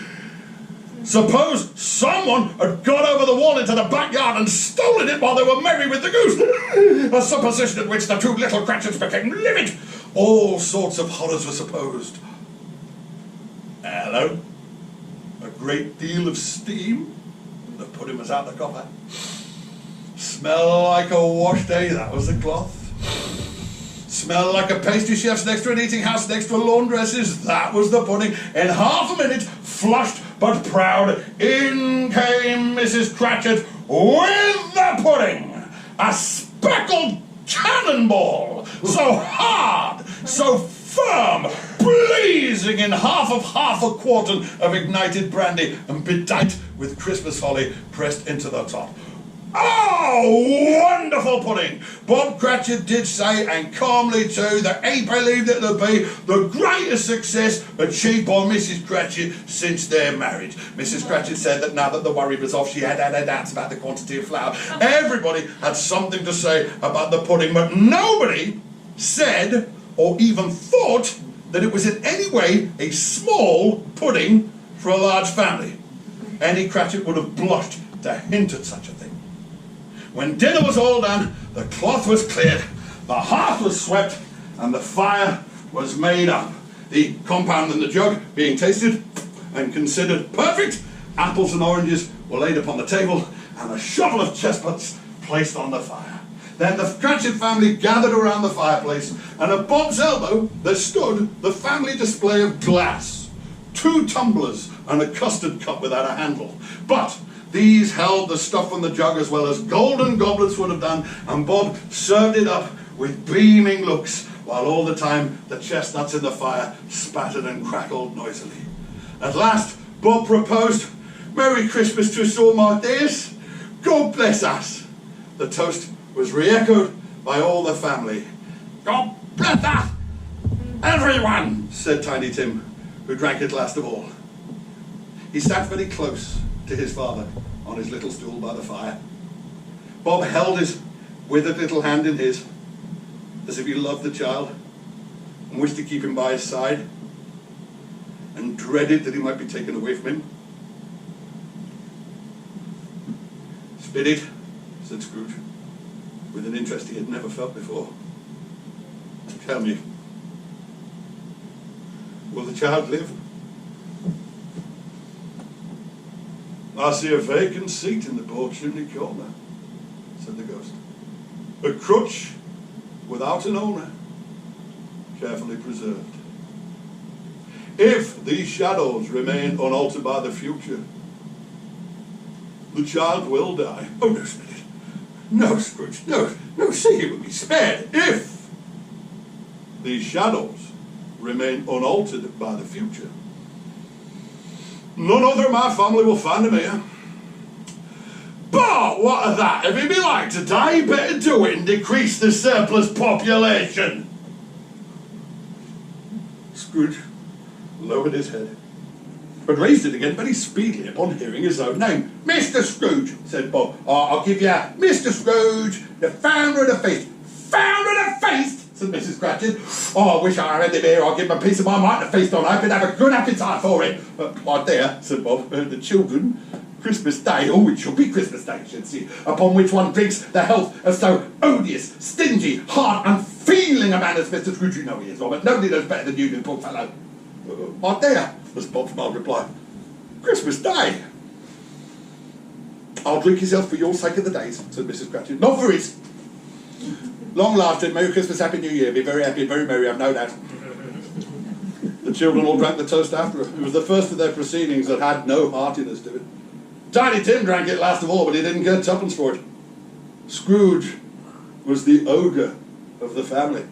Suppose someone had got over the wall into the backyard and stolen it while they were merry with the goose. A supposition at which the two little Cratchits became livid. All sorts of horrors were supposed. Hello? A great deal of steam. The pudding was out the copper. Smell like a wash day, that was the cloth. Smell like a pastry chef's next to an eating house next to a laundress's, that was the pudding. In half a minute, flushed but proud, in came Mrs. Cratchit with the pudding. A speckled cannonball, so hard, so firm, blazing in half a quartern of ignited brandy and bedight with Christmas holly pressed into the top. Oh, wonderful pudding! Bob Cratchit did say, and calmly too, that he believed it to be the greatest success achieved by Mrs. Cratchit since their marriage. Mrs. Cratchit said that now that the worry was off, she had her doubts about the quantity of flour. Everybody had something to say about the pudding, but nobody said or even thought that it was in any way a small pudding for a large family. Any Cratchit would have blushed to hint at such a thing. When dinner was all done, the cloth was cleared, the hearth was swept, and the fire was made up. The compound in the jug being tasted and considered perfect, apples and oranges were laid upon the table, and a shovel of chestnuts placed on the fire. Then the Cratchit family gathered around the fireplace, and at Bob's elbow there stood the family display of glass, 2 tumblers and a custard cup without a handle. But these held the stuff from the jug as well as golden goblets would have done, and Bob served it up with beaming looks, while all the time the chestnuts in the fire spattered and crackled noisily. At last Bob proposed, "Merry Christmas to us all, my dears. God bless us." The toast was re-echoed by all the family. "God bless us, everyone," said Tiny Tim, who drank it last of all. He sat very close to his father on his little stool by the fire. Bob held his withered little hand in his, as if he loved the child and wished to keep him by his side, and dreaded that he might be taken away from him. "Spirit," said Scrooge, with an interest he had never felt before, "tell me, will the child live?" "I see a vacant seat in the broad chimney corner," said the ghost. "A crutch without an owner. carefully preserved. If these shadows remain unaltered by the future, the child will die. Oh, no, Scrooge. No, Scrooge. No, say he will be spared. If these shadows remain unaltered by the future, none other of my family will find him here. But what of that? If he be like to die, better do it and decrease the surplus population. Scrooge lowered his head, but raised it again very speedily upon hearing his own name. Mr. Scrooge, said Bob. I'll give you Mr. Scrooge, the founder of the feast. Founder of the feast, said Mrs. Cratchit. Oh, I wish I had him here. I'll give him a piece of my mind to feast on. I could have a good appetite for it. But my dear, said Bob, the children, Christmas Day, oh, it shall be Christmas Day, should see, upon which one drinks the health of so odious, stingy, hard, unfeeling a man as Mr. Scrooge. You know he is, Robert. Nobody knows better than you do, poor fellow. My dear, was Bob's mild reply. Christmas Day? I'll drink his health for your sake of the days, said Mrs. Cratchit. Not for his. Long lasting, Merry Christmas, Happy New Year. Be very happy and very merry, I've no doubt. The children all drank the toast after her. It was the first of their proceedings that had no heartiness to it. Tiny Tim drank it last of all, but he didn't get tuppence for it. Scrooge was the ogre of the family.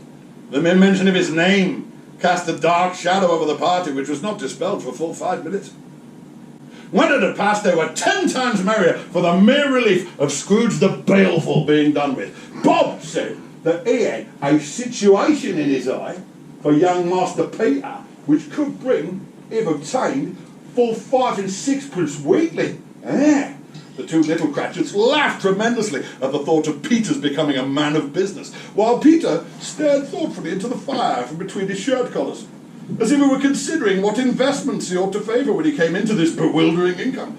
The mere mention of his name cast a dark shadow over the party, which was not dispelled for full 5 minutes. When it had passed, they were 10 times merrier for the mere relief of Scrooge the Baleful being done with. Bob said that he had a situation in his eye for young Master Peter, which could bring, if obtained, full 5 and 6pence weekly. The two little Cratchits laughed tremendously at the thought of Peter's becoming a man of business, while Peter stared thoughtfully into the fire from between his shirt collars, as if he were considering what investments he ought to favour when he came into this bewildering income.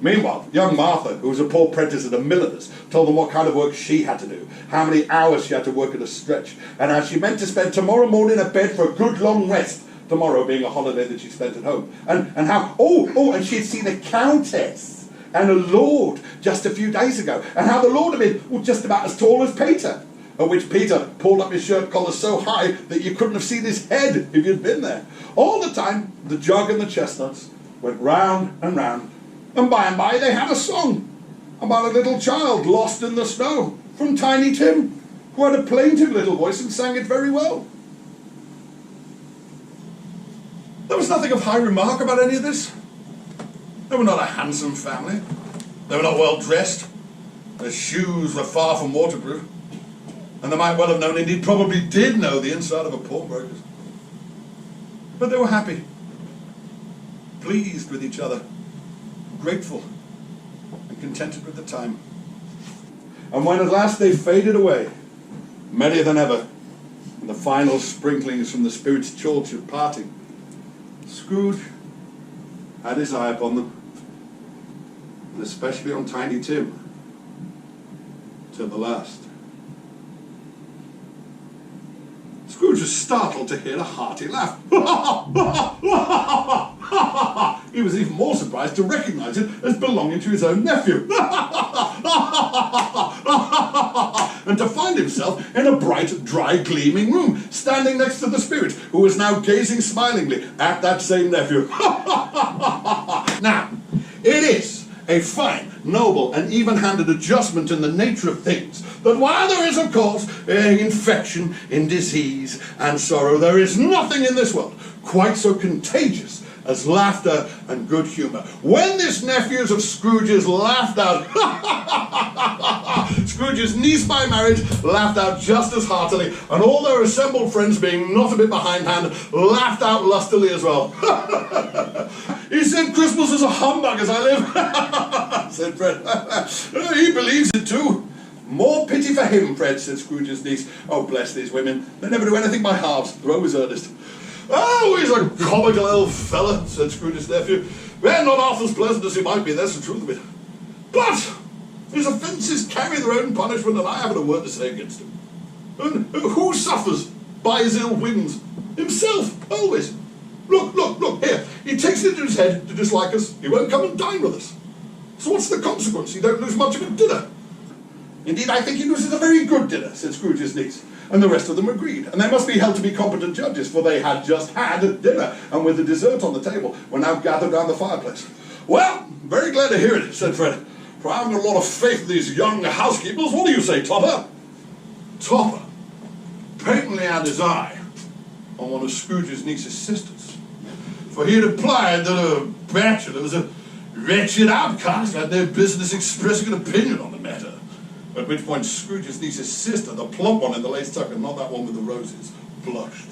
Meanwhile, young Martha, who was a poor apprentice at a milliner's, told them what kind of work she had to do, how many hours she had to work at a stretch, and how she meant to spend tomorrow morning in bed for a good long rest, tomorrow being a holiday that she spent at home, and how, and she had seen a countess and a lord just a few days ago, and how the lord had been just about as tall as Peter, at which Peter pulled up his shirt collar so high that you couldn't have seen his head if you'd been there. All the time, the jug and the chestnuts went round and round, and by they had a song about a little child lost in the snow from Tiny Tim, who had a plaintive little voice and sang it very well. There was nothing of high remark about any of this. They were not a handsome family. They were not well dressed. Their shoes were far from waterproof. And they might well have known, indeed probably did know, the inside of a pawnbroker's. But they were happy, pleased with each other, grateful, and contented with the time. And when at last they faded away, merrier than ever, in the final sprinklings from the spirit's torch of parting, Scrooge had his eye upon them, and especially on Tiny Tim, till the last. Scrooge was startled to hear a hearty laugh. He was even more surprised to recognise it as belonging to his own nephew. And to find himself in a bright, dry, gleaming room, standing next to the spirit, who was now gazing smilingly at that same nephew. Now, it is a fine, noble, and even-handed adjustment in the nature of things that while there is, of course, infection in disease and sorrow, there is nothing in this world quite so contagious as laughter and good humour. When this nephews of Scrooge's laughed out, Scrooge's niece by marriage laughed out just as heartily, and all their assembled friends, being not a bit behindhand, laughed out lustily as well. He said Christmas is a humbug as I live, said Fred. He believes it too. More pity for him, Fred, said Scrooge's niece. Oh, bless these women. They never do anything by halves. They're always earnest. Oh, he's a comical old fella, said Scrooge's nephew. Well, not half as pleasant as he might be, that's the truth of it. But his offences carry their own punishment, and I haven't a word to say against him. And who suffers by his ill whims? Himself, always. Look, here. He takes it into his head to dislike us. He won't come and dine with us. So what's the consequence? He don't lose much of a dinner. Indeed, I think he loses a very good dinner, said Scrooge's niece. And the rest of them agreed, and they must be held to be competent judges, for they had just had dinner, and with the dessert on the table, were now gathered round the fireplace. "Well, very glad to hear it," said Fred, "for I haven't a lot of faith in these young housekeepers. What do you say, Topper?" Topper patently had his eye on one of Scrooge's niece's sisters, for he had implied that a bachelor was a wretched outcast, had no business expressing an opinion on the matter. At which point Scrooge's niece's sister, the plump one in the lace tucker, not that one with the roses, blushed.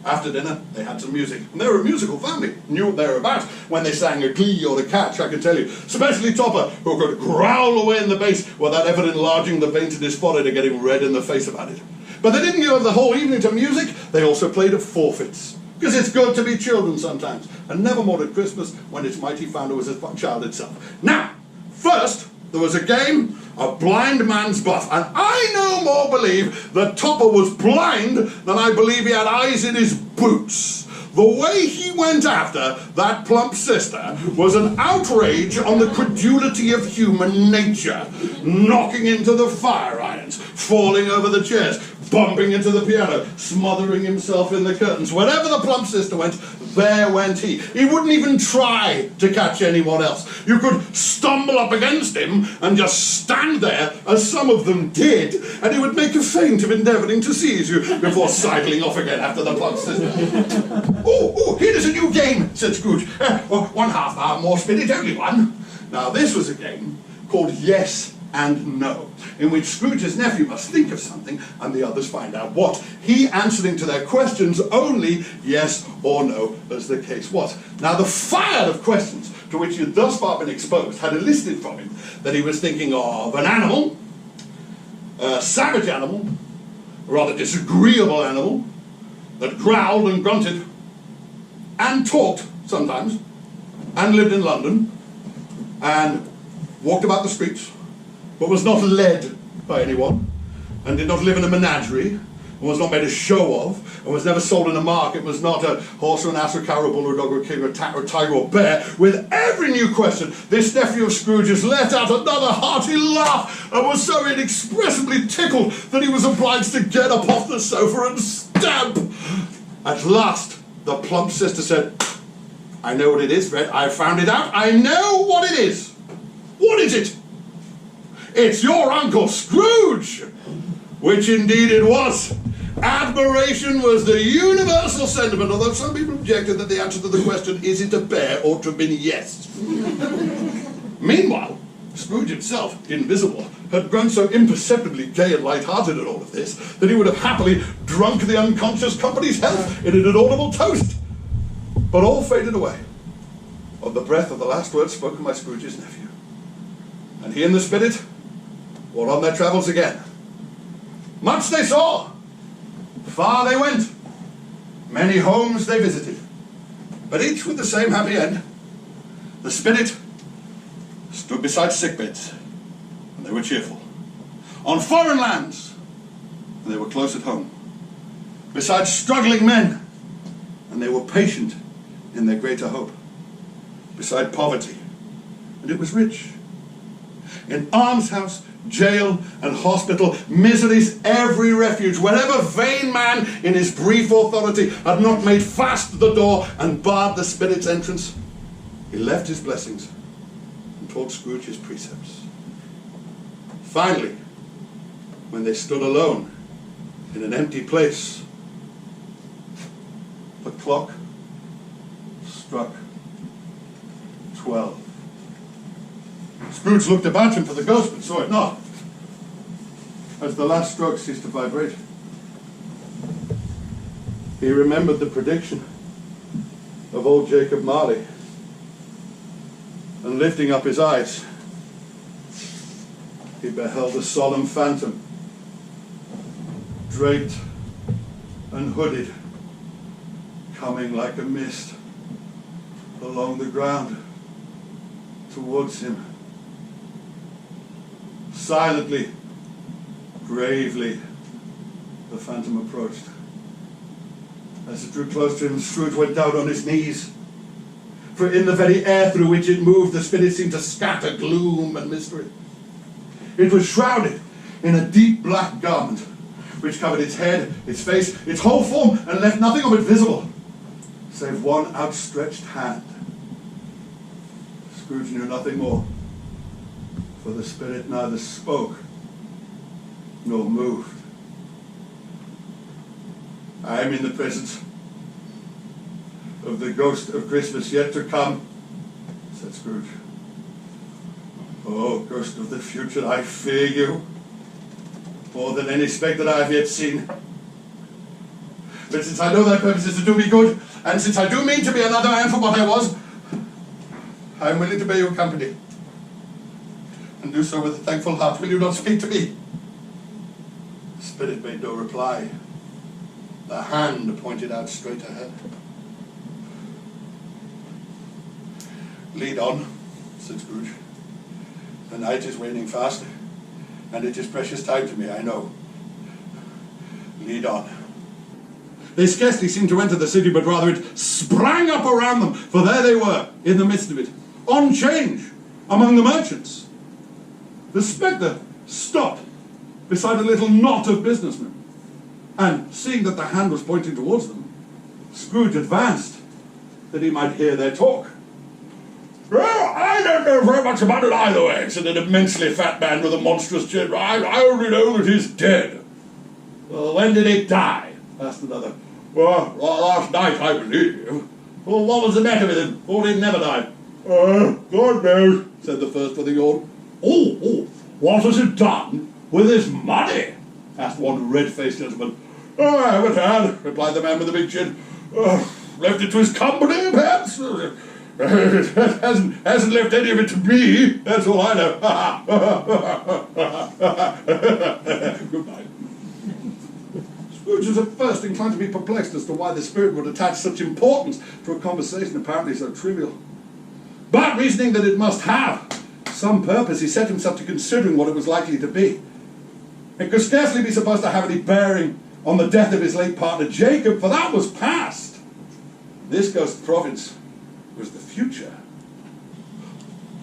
After dinner, they had some music. And they were a musical family, knew what they were about when they sang a glee or a catch, I can tell you. Especially Topper, who could growl away in the bass without ever enlarging the veins in his forehead and getting red in the face about it. But they didn't give up the whole evening to music. They also played at forfeits. Because it's good to be children sometimes. And never more at Christmas when its mighty founder was a child itself. Now, first, there was a game of blind man's buff, and I no more believe that Topper was blind than I believe he had eyes in his boots. The way he went after that plump sister was an outrage on the credulity of human nature, knocking into the fire irons, falling over the chairs, bumping into the piano, smothering himself in the curtains. Wherever the plump sister went, there went he. He wouldn't even try to catch anyone else. You could stumble up against him and just stand there, as some of them did, and he would make a feint of endeavouring to seize you before sidling off again after the plump sister. Oh, here is a new game, said Scrooge. 1/2 hour more spin it, only one. Now this was a game called Yes and No, in which Scrooge's nephew must think of something and the others find out what. He answering to their questions only yes or no, as the case was. Now the fire of questions to which he had thus far been exposed had elicited from him that he was thinking of an animal, a savage animal, a rather disagreeable animal, that growled and grunted, and talked sometimes, and lived in London, and walked about the streets, but was not led by anyone, and did not live in a menagerie, and was not made a show of, and was never sold in a market, was not a horse or an ass or a cow or a bull or a dog or a king or a tiger or a bear. With every new question, this nephew of Scrooge's let out another hearty laugh, and was so inexpressibly tickled that he was obliged to get up off the sofa and stamp. At last, the plump sister said, "I know what it is, Fred. I found it out. I know what it is." "What is it?" "It's your Uncle Scrooge!" Which indeed it was. Admiration was the universal sentiment, although some people objected that the answer to the question, "Is it a bear?" ought to have been yes. Meanwhile, Scrooge himself, invisible, had grown so imperceptibly gay and light-hearted at all of this that he would have happily drunk the unconscious company's health in an inaudible toast. But all faded away on the breath of the last words spoken by Scrooge's nephew. And he and the spirit were on their travels again. Much they saw, far they went, many homes they visited, but each with the same happy end. The spirit stood beside sickbeds, and they were cheerful. On foreign lands, and they were close at home. Beside struggling men, and they were patient in their greater hope. Beside poverty, and it was rich. In almshouse, jail, and hospital, misery's every refuge, wherever vain man in his brief authority had not made fast the door and barred the spirit's entrance, he left his blessings and taught Scrooge his precepts. Finally, when they stood alone in an empty place, the clock struck 12. Scrooge looked about him for the ghost, but saw it not. As the last stroke ceased to vibrate, he remembered the prediction of old Jacob Marley, and lifting up his eyes, he beheld a solemn phantom, draped and hooded, coming like a mist along the ground towards him. Silently, gravely, the phantom approached. As it drew close to him, Scrooge went down on his knees. For in the very air through which it moved, the spirit seemed to scatter gloom and mystery. It was shrouded in a deep black garment, which covered its head, its face, its whole form, and left nothing of it visible, save one outstretched hand. Scrooge knew nothing more, for the spirit neither spoke nor moved. I am in the presence of the ghost of Christmas yet to come, said Scrooge. Oh, ghost of the future, I fear you more than any spectre I have yet seen. But since I know thy purpose is to do me good, and since I do mean to be another man for what I was, I am willing to bear you company, and do so with a thankful heart. Will you not speak to me? The spirit made no reply. The hand pointed out straight ahead. Lead on, said Scrooge. The night is waning fast, and it is precious time to me, I know. Lead on. They scarcely seemed to enter the city, but rather it sprang up around them, for there they were, in the midst of it, on change, among the merchants. The spectre stopped beside a little knot of businessmen, and seeing that the hand was pointing towards them, Scrooge advanced, that he might hear their talk. Well, I don't know very much about it either way, said an immensely fat man with a monstrous chin. I only know that he's dead. Well, when did he die? Asked another. Well, last night, I believe. Well, what was the matter with him? Thought he'd never died. God knows, said the first with a yawn. Oh, what has he done with his money? Asked one red-faced gentleman. I haven't had, replied the man with the big chin. Left it to his company, perhaps? hasn't left any of it to me, that's all I know. Good night. Scrooge was at first inclined to be perplexed as to why the spirit would attach such importance to a conversation apparently so trivial. But reasoning that it must have some purpose, he set himself to considering what it was likely to be. It could scarcely be supposed to have any bearing on the death of his late partner Jacob, for that was past. This ghost province was the future.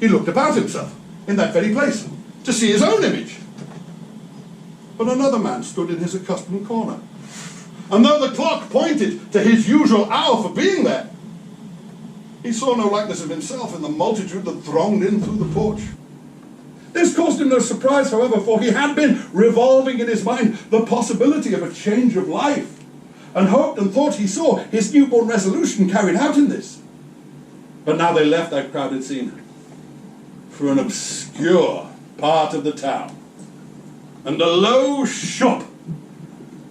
He looked about himself in that very place to see his own image. But another man stood in his accustomed corner, and though the clock pointed to his usual hour for being there, he saw no likeness of himself in the multitude that thronged in through the porch. This caused him no surprise, however, for he had been revolving in his mind the possibility of a change of life, and hoped and thought he saw his newborn resolution carried out in this. But now they left that crowded scene for an obscure part of the town, and a low shop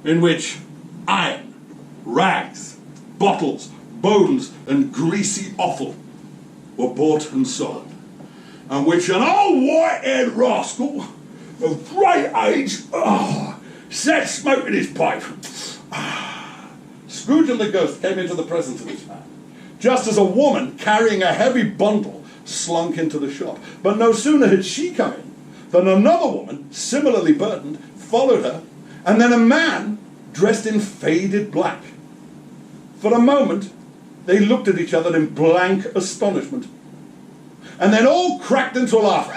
in which iron, rags, bottles, bones, and greasy offal were bought and sold, and which an old white-haired rascal of great age sat smoking his pipe. Scrooge and the ghost came into the presence of this man, just as a woman carrying a heavy bundle slunk into the shop. But no sooner had she come in than another woman, similarly burdened, followed her, and then a man dressed in faded black. For a moment, they looked at each other in blank astonishment, and then all cracked into a laugh.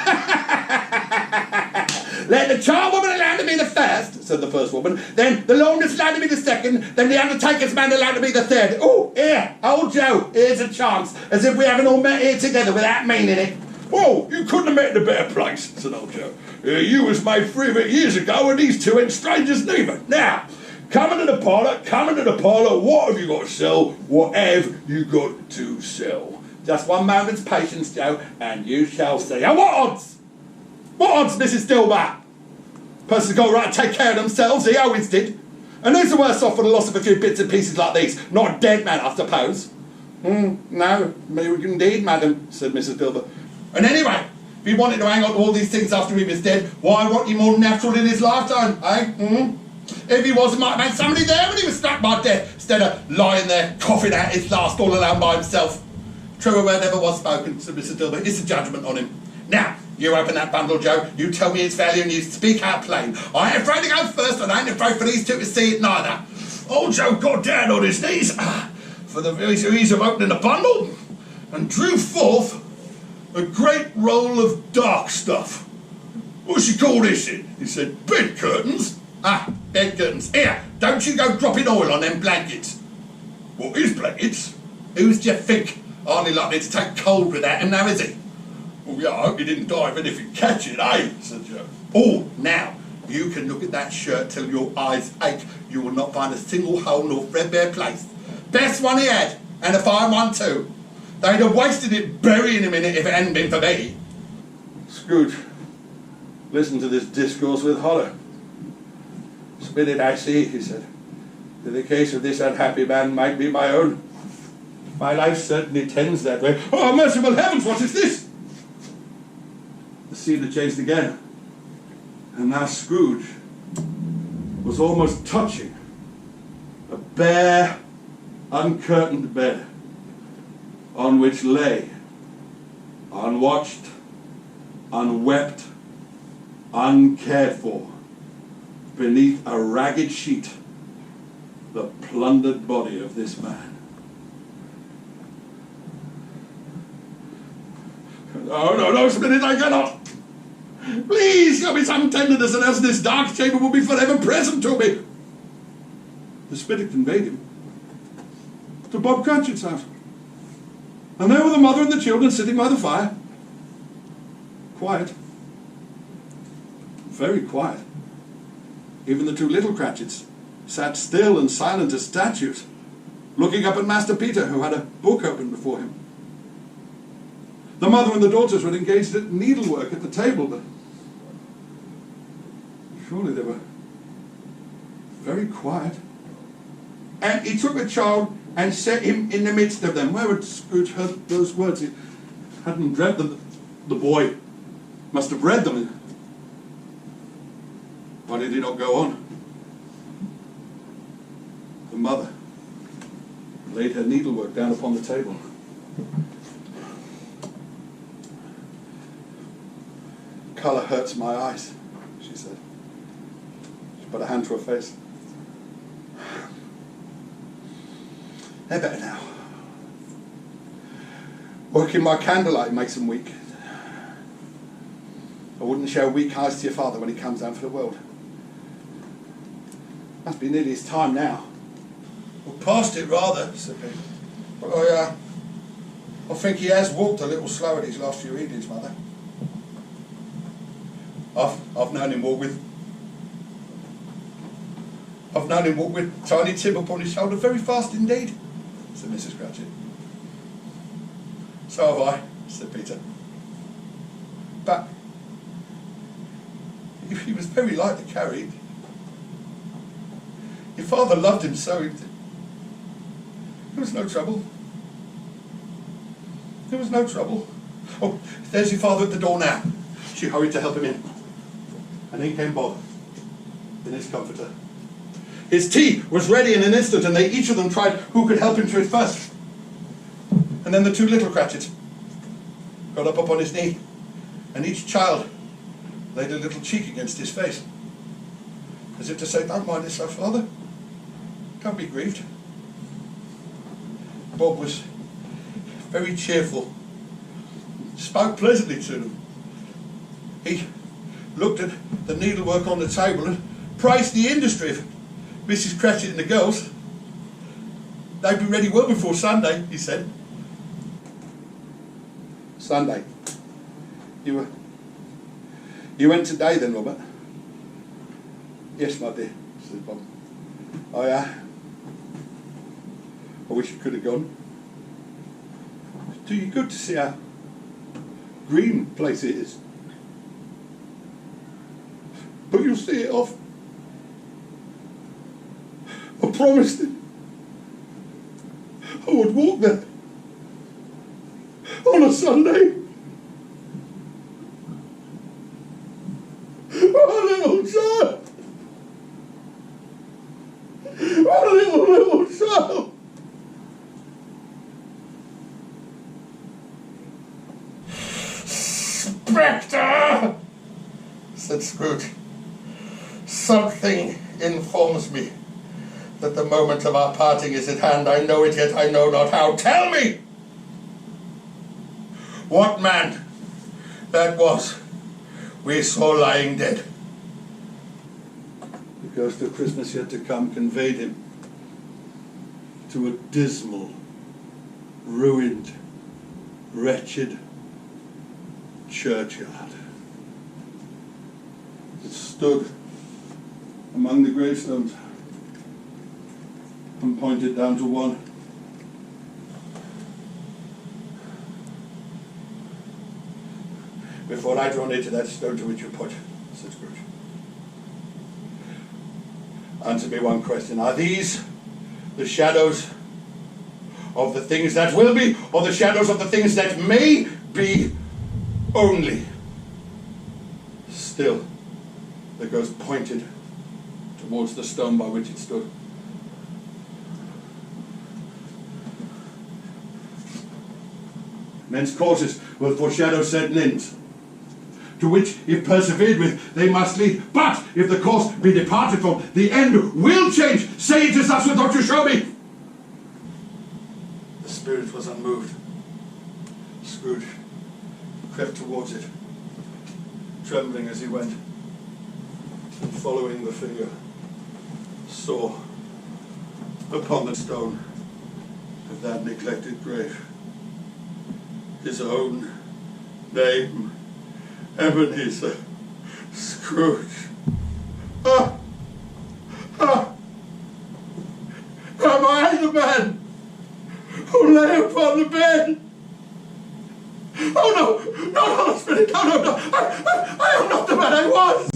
Let the charwoman allow to be the first, said the first woman, then the laundress allow to be the second, then the undertaker's man allow to be the third. Oh, here, old Joe, here's a chance, as if we haven't all met here together without meaning it. Well, you couldn't have met in a better place, said old Joe. You was made free of it years ago, and these two ain't strangers neither. Now, come into the parlour, what have you got to sell? What have you got to sell? Just one moment's patience, Joe, and you shall see. Oh, what odds? What odds, Mrs. Dilbert? Persons got right to take care of themselves, he always did. And who's the worse off for the loss of a few bits and pieces like these? Not a dead man, I suppose. No, indeed, madam, said Mrs. Dilbert. And anyway, if he wanted to hang on to all these things after he was dead, why wasn't he more natural in his lifetime, eh? If he was, he might have had somebody there when he was struck by death, instead of lying there coughing out his last all alone by himself. True, a word never was spoken, said Mr. Dilbert. It's a judgment on him. Now, you open that bundle, Joe, you tell me its value, and you speak out plain. I ain't afraid to go first, and I ain't afraid for these two to see it neither. Old Joe got down on his knees for the very ease of opening the bundle, and drew forth a great roll of dark stuff. What's she call this in? He said, bed curtains. bed curtains. Here, don't you go dropping oil on them blankets. What is blankets? Who's do you think hardly likely to take cold with that, and now is he? Well, yeah, I hope he didn't die of anything catch it, eh? Said Joe. Oh, now, you can look at that shirt till your eyes ache. You will not find a single hole nor threadbare place. Best one he had, and a fine one too. They'd have wasted it burying him in it if it hadn't been for me. Scrooge listened to this discourse with horror. Spirit I see, he said, that the case of this unhappy man might be my own. My life certainly tends that way. Oh, merciful heavens, what is this? The scene had changed again, and now Scrooge was almost touching a bare, uncurtained bed on which lay, unwatched, unwept, uncared for, beneath a ragged sheet, the plundered body of this man. No, Spirit, I cannot. Please, show me some tenderness, and else this dark chamber will be forever present to me. The Spirit conveyed him to Bob Cratchit's house. And there were the mother and the children sitting by the fire. Quiet. Very quiet. Even the two little Cratchits sat still and silent as statues, looking up at Master Peter, who had a book open before him. The mother and the daughters were engaged at needlework at the table, but surely they were very quiet. And he took a child and set him in the midst of them. Where had Scrooge heard those words? He hadn't read them. The boy must have read them. Why did he not go on? The mother laid her needlework down upon the table. Colour hurts my eyes, she said. She put a hand to her face. They're better now. Working by candlelight makes them weak. I wouldn't show weak eyes to your father when he comes down for the world. Must be nearly his time now. Well, past it rather, said Peter. But I think he has walked a little slower these last few evenings, Mother. I've known him walk with Tiny Tim upon his shoulder very fast indeed, said Mrs. Cratchit. So have I, said Peter. But he was very light to carry. Your father loved him so. There was no trouble. There was no trouble. Oh, there's your father at the door now. She hurried to help him in. And in came Bob, in his comforter. His tea was ready in an instant, and they each of them tried who could help him to it first. And then the two little Cratchits got up on his knee, and each child laid a little cheek against his face, as if to say, don't mind yourself, Father. Don't be grieved. Bob was very cheerful, spoke pleasantly to them. He looked at the needlework on the table and praised the industry of Mrs. Cratchit and the girls. They'd be ready well before Sunday, he said. Sunday. You went today then, Robert? Yes, my dear, said Bob. I wish you could have gone. Do you good to see how green place it is? But you'll see it off. I promised him I would walk there on a Sunday. Oh, little child! Oh, little child! Spectre! Said Scrooge. Something informs me that the moment of our parting is at hand. I know it, yet I know not how. Tell me what man that was we saw lying dead. The ghost of Christmas yet to come conveyed him to a dismal, ruined, wretched churchyard. It stood among the gravestones and pointed down to one. Before I draw near to that stone to which you point, said Scrooge, answer me one question. Are these the shadows of the things that will be, or the shadows of the things that may be only? Still, the ghost pointed towards the stone by which it stood. Men's courses will foreshadow certain ends, to which, if persevered with, they must lead. But if the course be departed from, the end will change. Say it is thus with Dr. Shelby. The spirit was unmoved. Scrooge crept towards it, trembling as he went, and following the finger, saw upon the stone of that neglected grave his own name, Ebenezer Scrooge. Am I the man who lay upon the bed? Oh no, Spirit, no, I am not the man I was.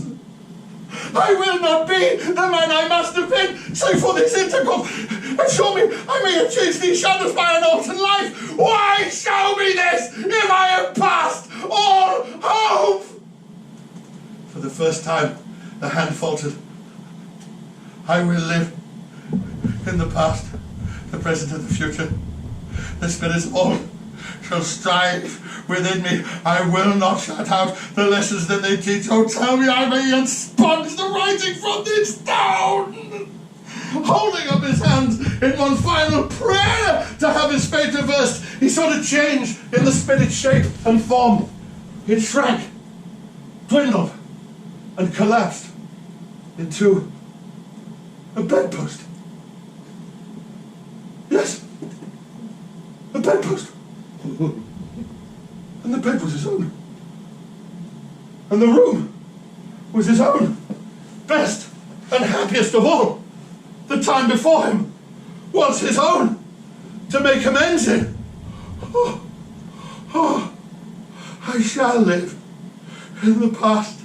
I will not be the man I must have been, save for this intercourse. And show me I may have changed these shadows by an altered life. Why show me this if I have passed all hope? For the first time, the hand faltered. I will live in the past, the present, and the future. The spirits of all shall strive within me. I will not shut out the lessons that they teach. Oh, tell me I may expunge the writing from this stone. Holding up his hands in one final prayer to have his fate reversed, he saw the change in the spirit's shape and form. It shrank, dwindled, and collapsed into a bedpost. Yes, a bedpost. And the bed was his own. And the room was his own. Best and happiest of all. The time before him was his own to make amends in. I shall live in the past,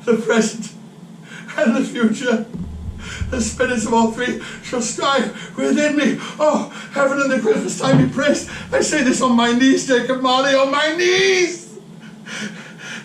the present, and the future. The spirits of all three shall strive within me. Oh, heaven and the Christmas time be praised. I say this on my knees, Jacob Marley, on my knees.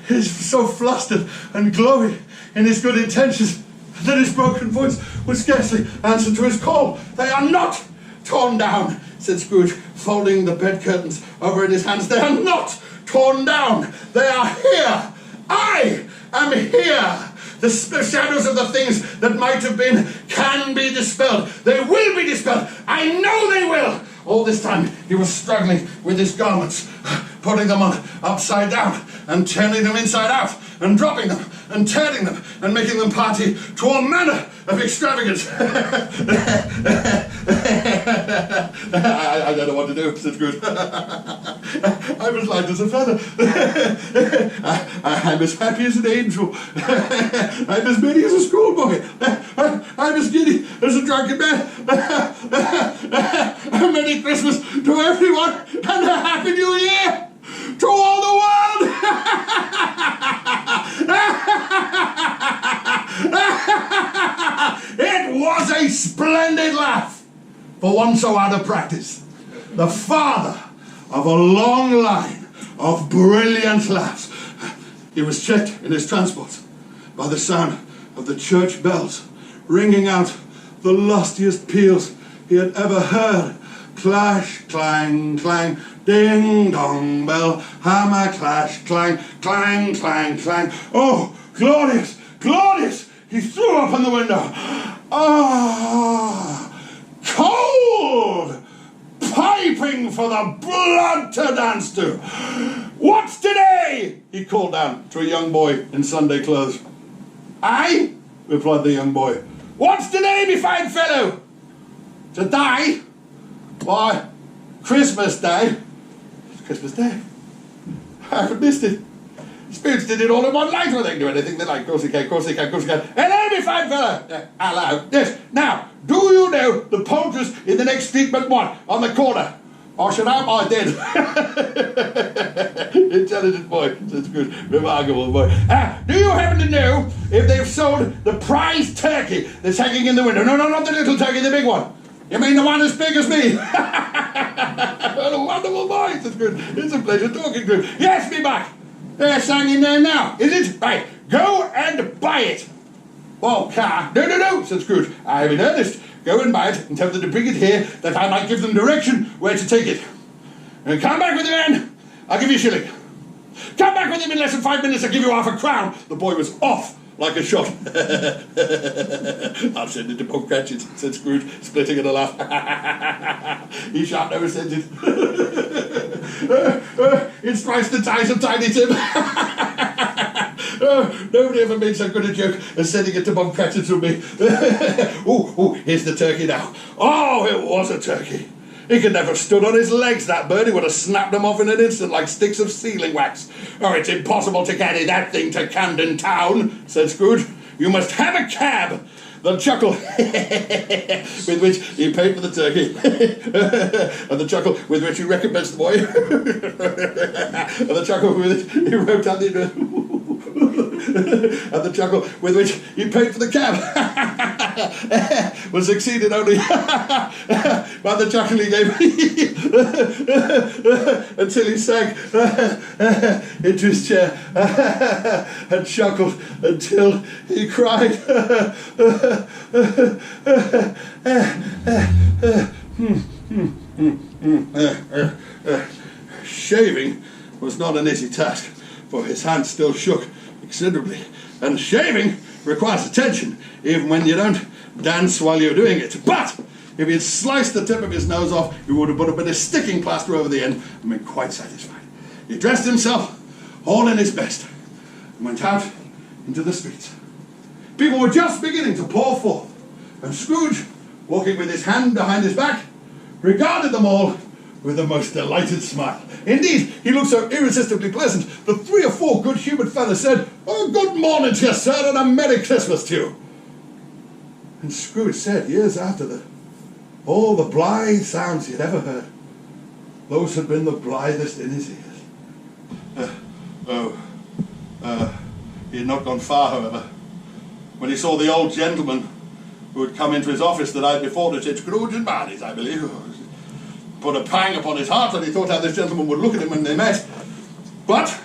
He's so flustered and glowing in his good intentions that his broken voice would scarcely answer to his call. They are not torn down, said Scrooge, folding the bed curtains over in his hands. They are not torn down. They are here. I am here. The shadows of the things that might have been can be dispelled. They will be dispelled. I know they will. All this time he was struggling with his garments, putting them on upside down and turning them inside out and dropping them and turning them and making them party to all manner of extravagance. I don't know what to do, said Scrooge. I'm as light as a feather. I'm as happy as an angel. I'm as merry as a schoolboy. I'm as giddy as a drunken man. A Merry Christmas to everyone and a Happy New Year to all the world. It was a splendid laugh for one so out of practice. The father of a long line of brilliant laughs. He was checked in his transport by the sound of the church bells ringing out the lustiest peals he had ever heard. Clash, clang, clang, ding dong bell, hammer, clash, clang, clang, clang, clang. Oh, glorious, glorious! He threw open the window. Ah, cold! Piping for the blood to dance to. What's today? He called down to a young boy in Sunday clothes. Aye? replied the young boy. What's today, me fine fellow? Today? Why, Christmas Day. Christmas Day? I haven't missed it. Spirits did it all in one night, or they can do anything they like. Of course they can, of course they can, of course they can. Hello, me fine fella! Hello. Yes, now, do you know the poulterer's in the next street but one, on the corner? I should have my dead. Intelligent boy, says Scrooge. Remarkable boy. Do you happen to know if they've sold the prize turkey that's hanging in the window? No, not the little turkey, the big one. You mean the one as big as me? What a wonderful boy, says Scrooge. It's a pleasure talking to him. Yes, me back. They're hanging there now, is it? Right, go and buy it. Oh, car. No, said Scrooge. I'm in earnest. Go and buy it and tell them to bring it here that I might give them direction where to take it. And come back with the man. I'll give you a shilling. Come back with him in less than 5 minutes. I'll give you half a crown. The boy was off like a shot. I'll send it to Bob Cratchit, said Scrooge, splitting in a laugh. He shan't never send it. It's twice the size of Tiny Tim. Nobody ever made so good a joke as sending it to Bob Cratchit to me. Here's the turkey now. Oh, it was a turkey. He could never have stood on his legs, that bird. He would have snapped them off in an instant like sticks of sealing wax. Oh, it's impossible to carry that thing to Camden Town, said Scrooge. You must have a cab. The chuckle with which he paid for the turkey, and the chuckle with which he recompensed the boy, and the chuckle with which he wrote down the address, and the chuckle with which he paid for the cab was succeeded only by the chuckle he gave until he sank into his chair and chuckled until he cried. Shaving was not an easy task, for his hands still shook considerably, and shaving requires attention, even when you don't dance while you're doing it. But if he'd sliced the tip of his nose off, he would have put a bit of sticking plaster over the end and been quite satisfied. He dressed himself, all in his best, and went out into the streets. People were just beginning to pour forth, and Scrooge, walking with his hand behind his back, regarded them all with the most delighted smile. Indeed, he looked so irresistibly pleasant that 3 or 4 good-humoured fellows said, "Oh, good morning to you, sir, and a Merry Christmas to you." And Scrooge said, years after, all the blithe sounds he had ever heard, those had been the blithest in his ears. He had not gone far, however, when he saw the old gentleman who had come into his office the night before to say Scrooge and Barney's, I believe, put a pang upon his heart when he thought how this gentleman would look at him when they met. But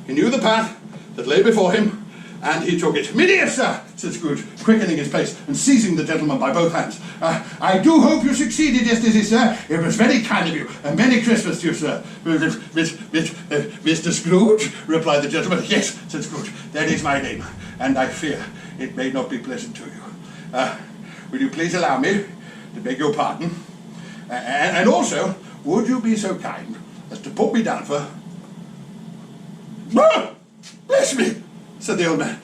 he knew the path that lay before him, and he took it. "Me dear sir," said Scrooge, quickening his pace and seizing the gentleman by both hands. "I do hope you succeeded yesterday, sir. It was very kind of you, and Merry Christmas to you, sir." "Mr. Scrooge?" replied the gentleman. "Yes," said Scrooge, "that is my name, and I fear it may not be pleasant to you. Will you please allow me to beg your pardon? And also, would you be so kind as to put me down for..." "Oh, bless me," said the old man.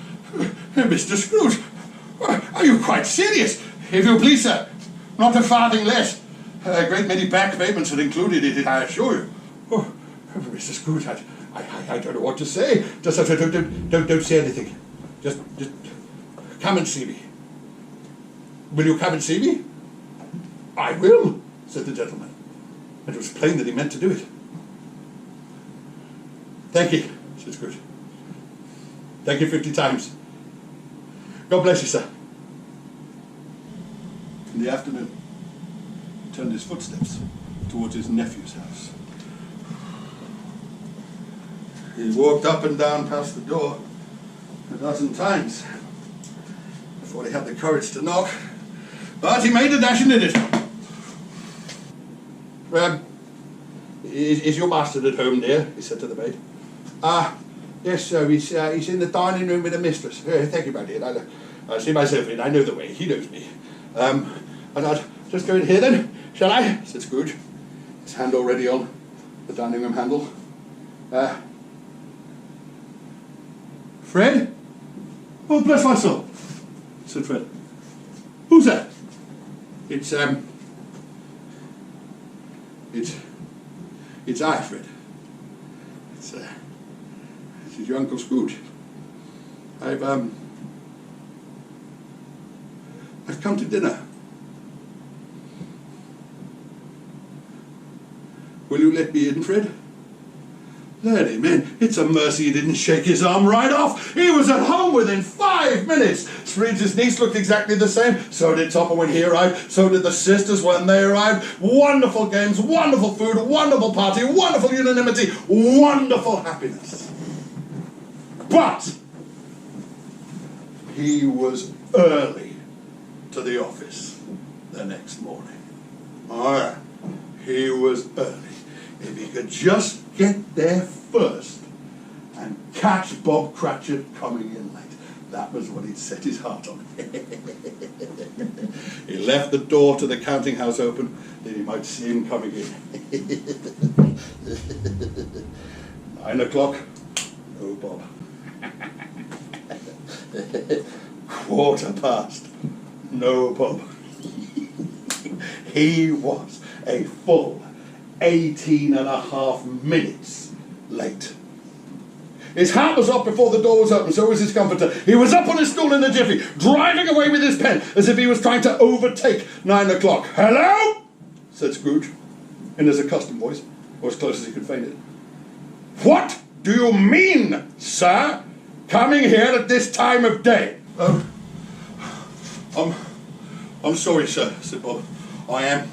"Mr. Scrooge, are you quite serious? If you please, sir, not a farthing less. A great many back payments are included in it, I assure you." "Oh, Mr. Scrooge, I don't know what to say. Just don't say anything. Just come and see me." "Will you come and see me?" "I will," said the gentleman. It was plain that he meant to do it. "Thank you," said Scrooge. "Thank you 50 times. God bless you, sir." In the afternoon, he turned his footsteps towards his nephew's house. He walked up and down past the door a dozen times before he had the courage to knock, but he made a dash and did it. Is your master at home, dear?" he said to the maid. Yes, sir, he's in the dining room with the mistress." "Thank you, my dear. I'll see myself in. I know the way. He knows me. And I'll just go in here then, shall I?" said Scrooge, his hand already on the dining room handle. "Fred? Oh, bless my soul. said Fred. Who's that? It's I, Fred. It's your Uncle Scrooge. I've come to dinner. Will you let me in, Fred? Let him in. It's a mercy he didn't shake his arm right off. He was at home within 5 minutes. Scrooge's niece looked exactly the same. So did Topper when he arrived. So did the sisters when they arrived. Wonderful games, wonderful food, wonderful party, wonderful unanimity, wonderful happiness. But he was early to the office the next morning. Oh, yeah. He was early. If he could just get there first and catch Bob Cratchit coming in late. That was what he'd set his heart on. He left the door to the counting house open that he might see him coming in. 9 o'clock, no Bob. 1:15, no Bob. He was a full 18.5 minutes late. His hat was off before the door was open, so was his comforter. He was up on his stool in a jiffy, driving away with his pen, as if he was trying to overtake 9 o'clock. "Hello?" said Scrooge, in his accustomed voice, or as close as he could feign it. "What do you mean, sir, coming here at this time of day?" I'm sorry, sir," said Bob. "I am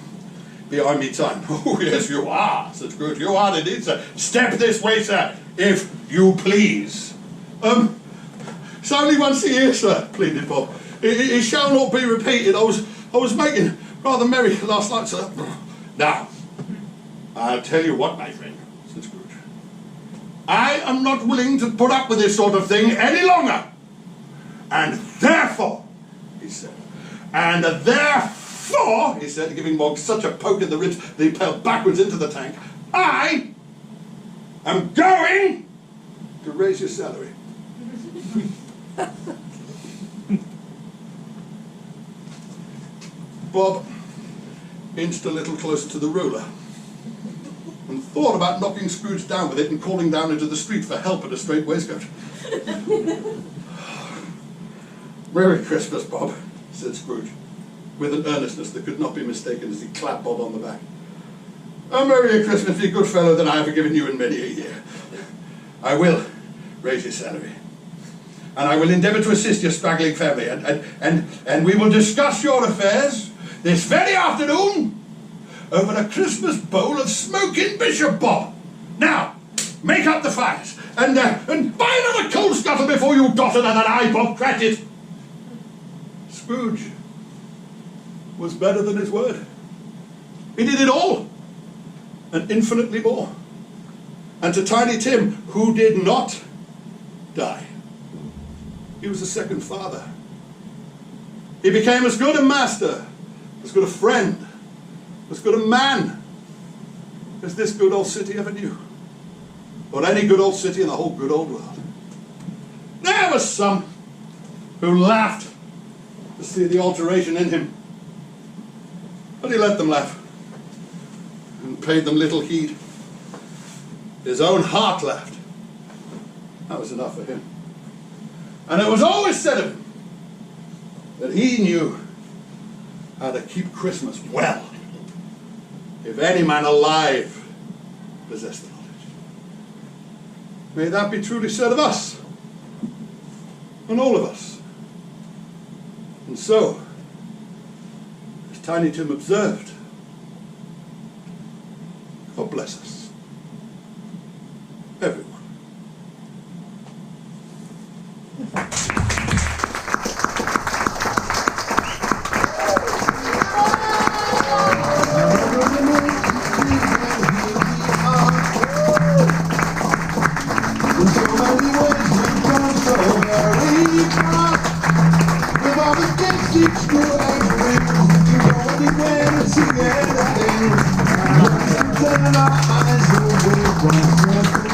behind me time." "Oh, yes, you are," said Scrooge. "You are indeed, sir. Step this way, sir, if you please." It's only once a year, sir," pleaded Bob. It shall not be repeated. I was making rather merry last night, sir." "Now, I'll tell you what, my friend," said Scrooge. "I am not willing to put up with this sort of thing any longer. And therefore," he said, he said, giving Mogg such a poke in the ribs that he fell backwards into the tank, "I am going to raise your salary." Bob inched a little closer to the ruler and thought about knocking Scrooge down with it and calling down into the street for help at a straight waistcoat. "Merry Christmas, Bob," said Scrooge, with an earnestness that could not be mistaken as he clapped Bob on the back. "A merry Christmas, you good fellow, that I have given you in many a year. I will raise your salary, and I will endeavour to assist your struggling family, and we will discuss your affairs this very afternoon over a Christmas bowl of smoking bishop, Bob. Now, make up the fires, and buy another coal scuttle before you dot another eye, Bob Cratchit." Scrooge was better than his word. He did it all, and infinitely more. And to Tiny Tim, who did not die, he was a second father. He became as good a master, as good a friend, as good a man as this good old city ever knew, or any good old city in the whole good old world. There were some who laughed to see the alteration in him, but he let them laugh and paid them little heed. His own heart laughed. That was enough for him. And it was always said of him that he knew how to keep Christmas well, if any man alive possessed the knowledge. May that be truly said of us, and all of us. And so, as Tiny Tim observed, God bless us, everyone. Turn our eyes away from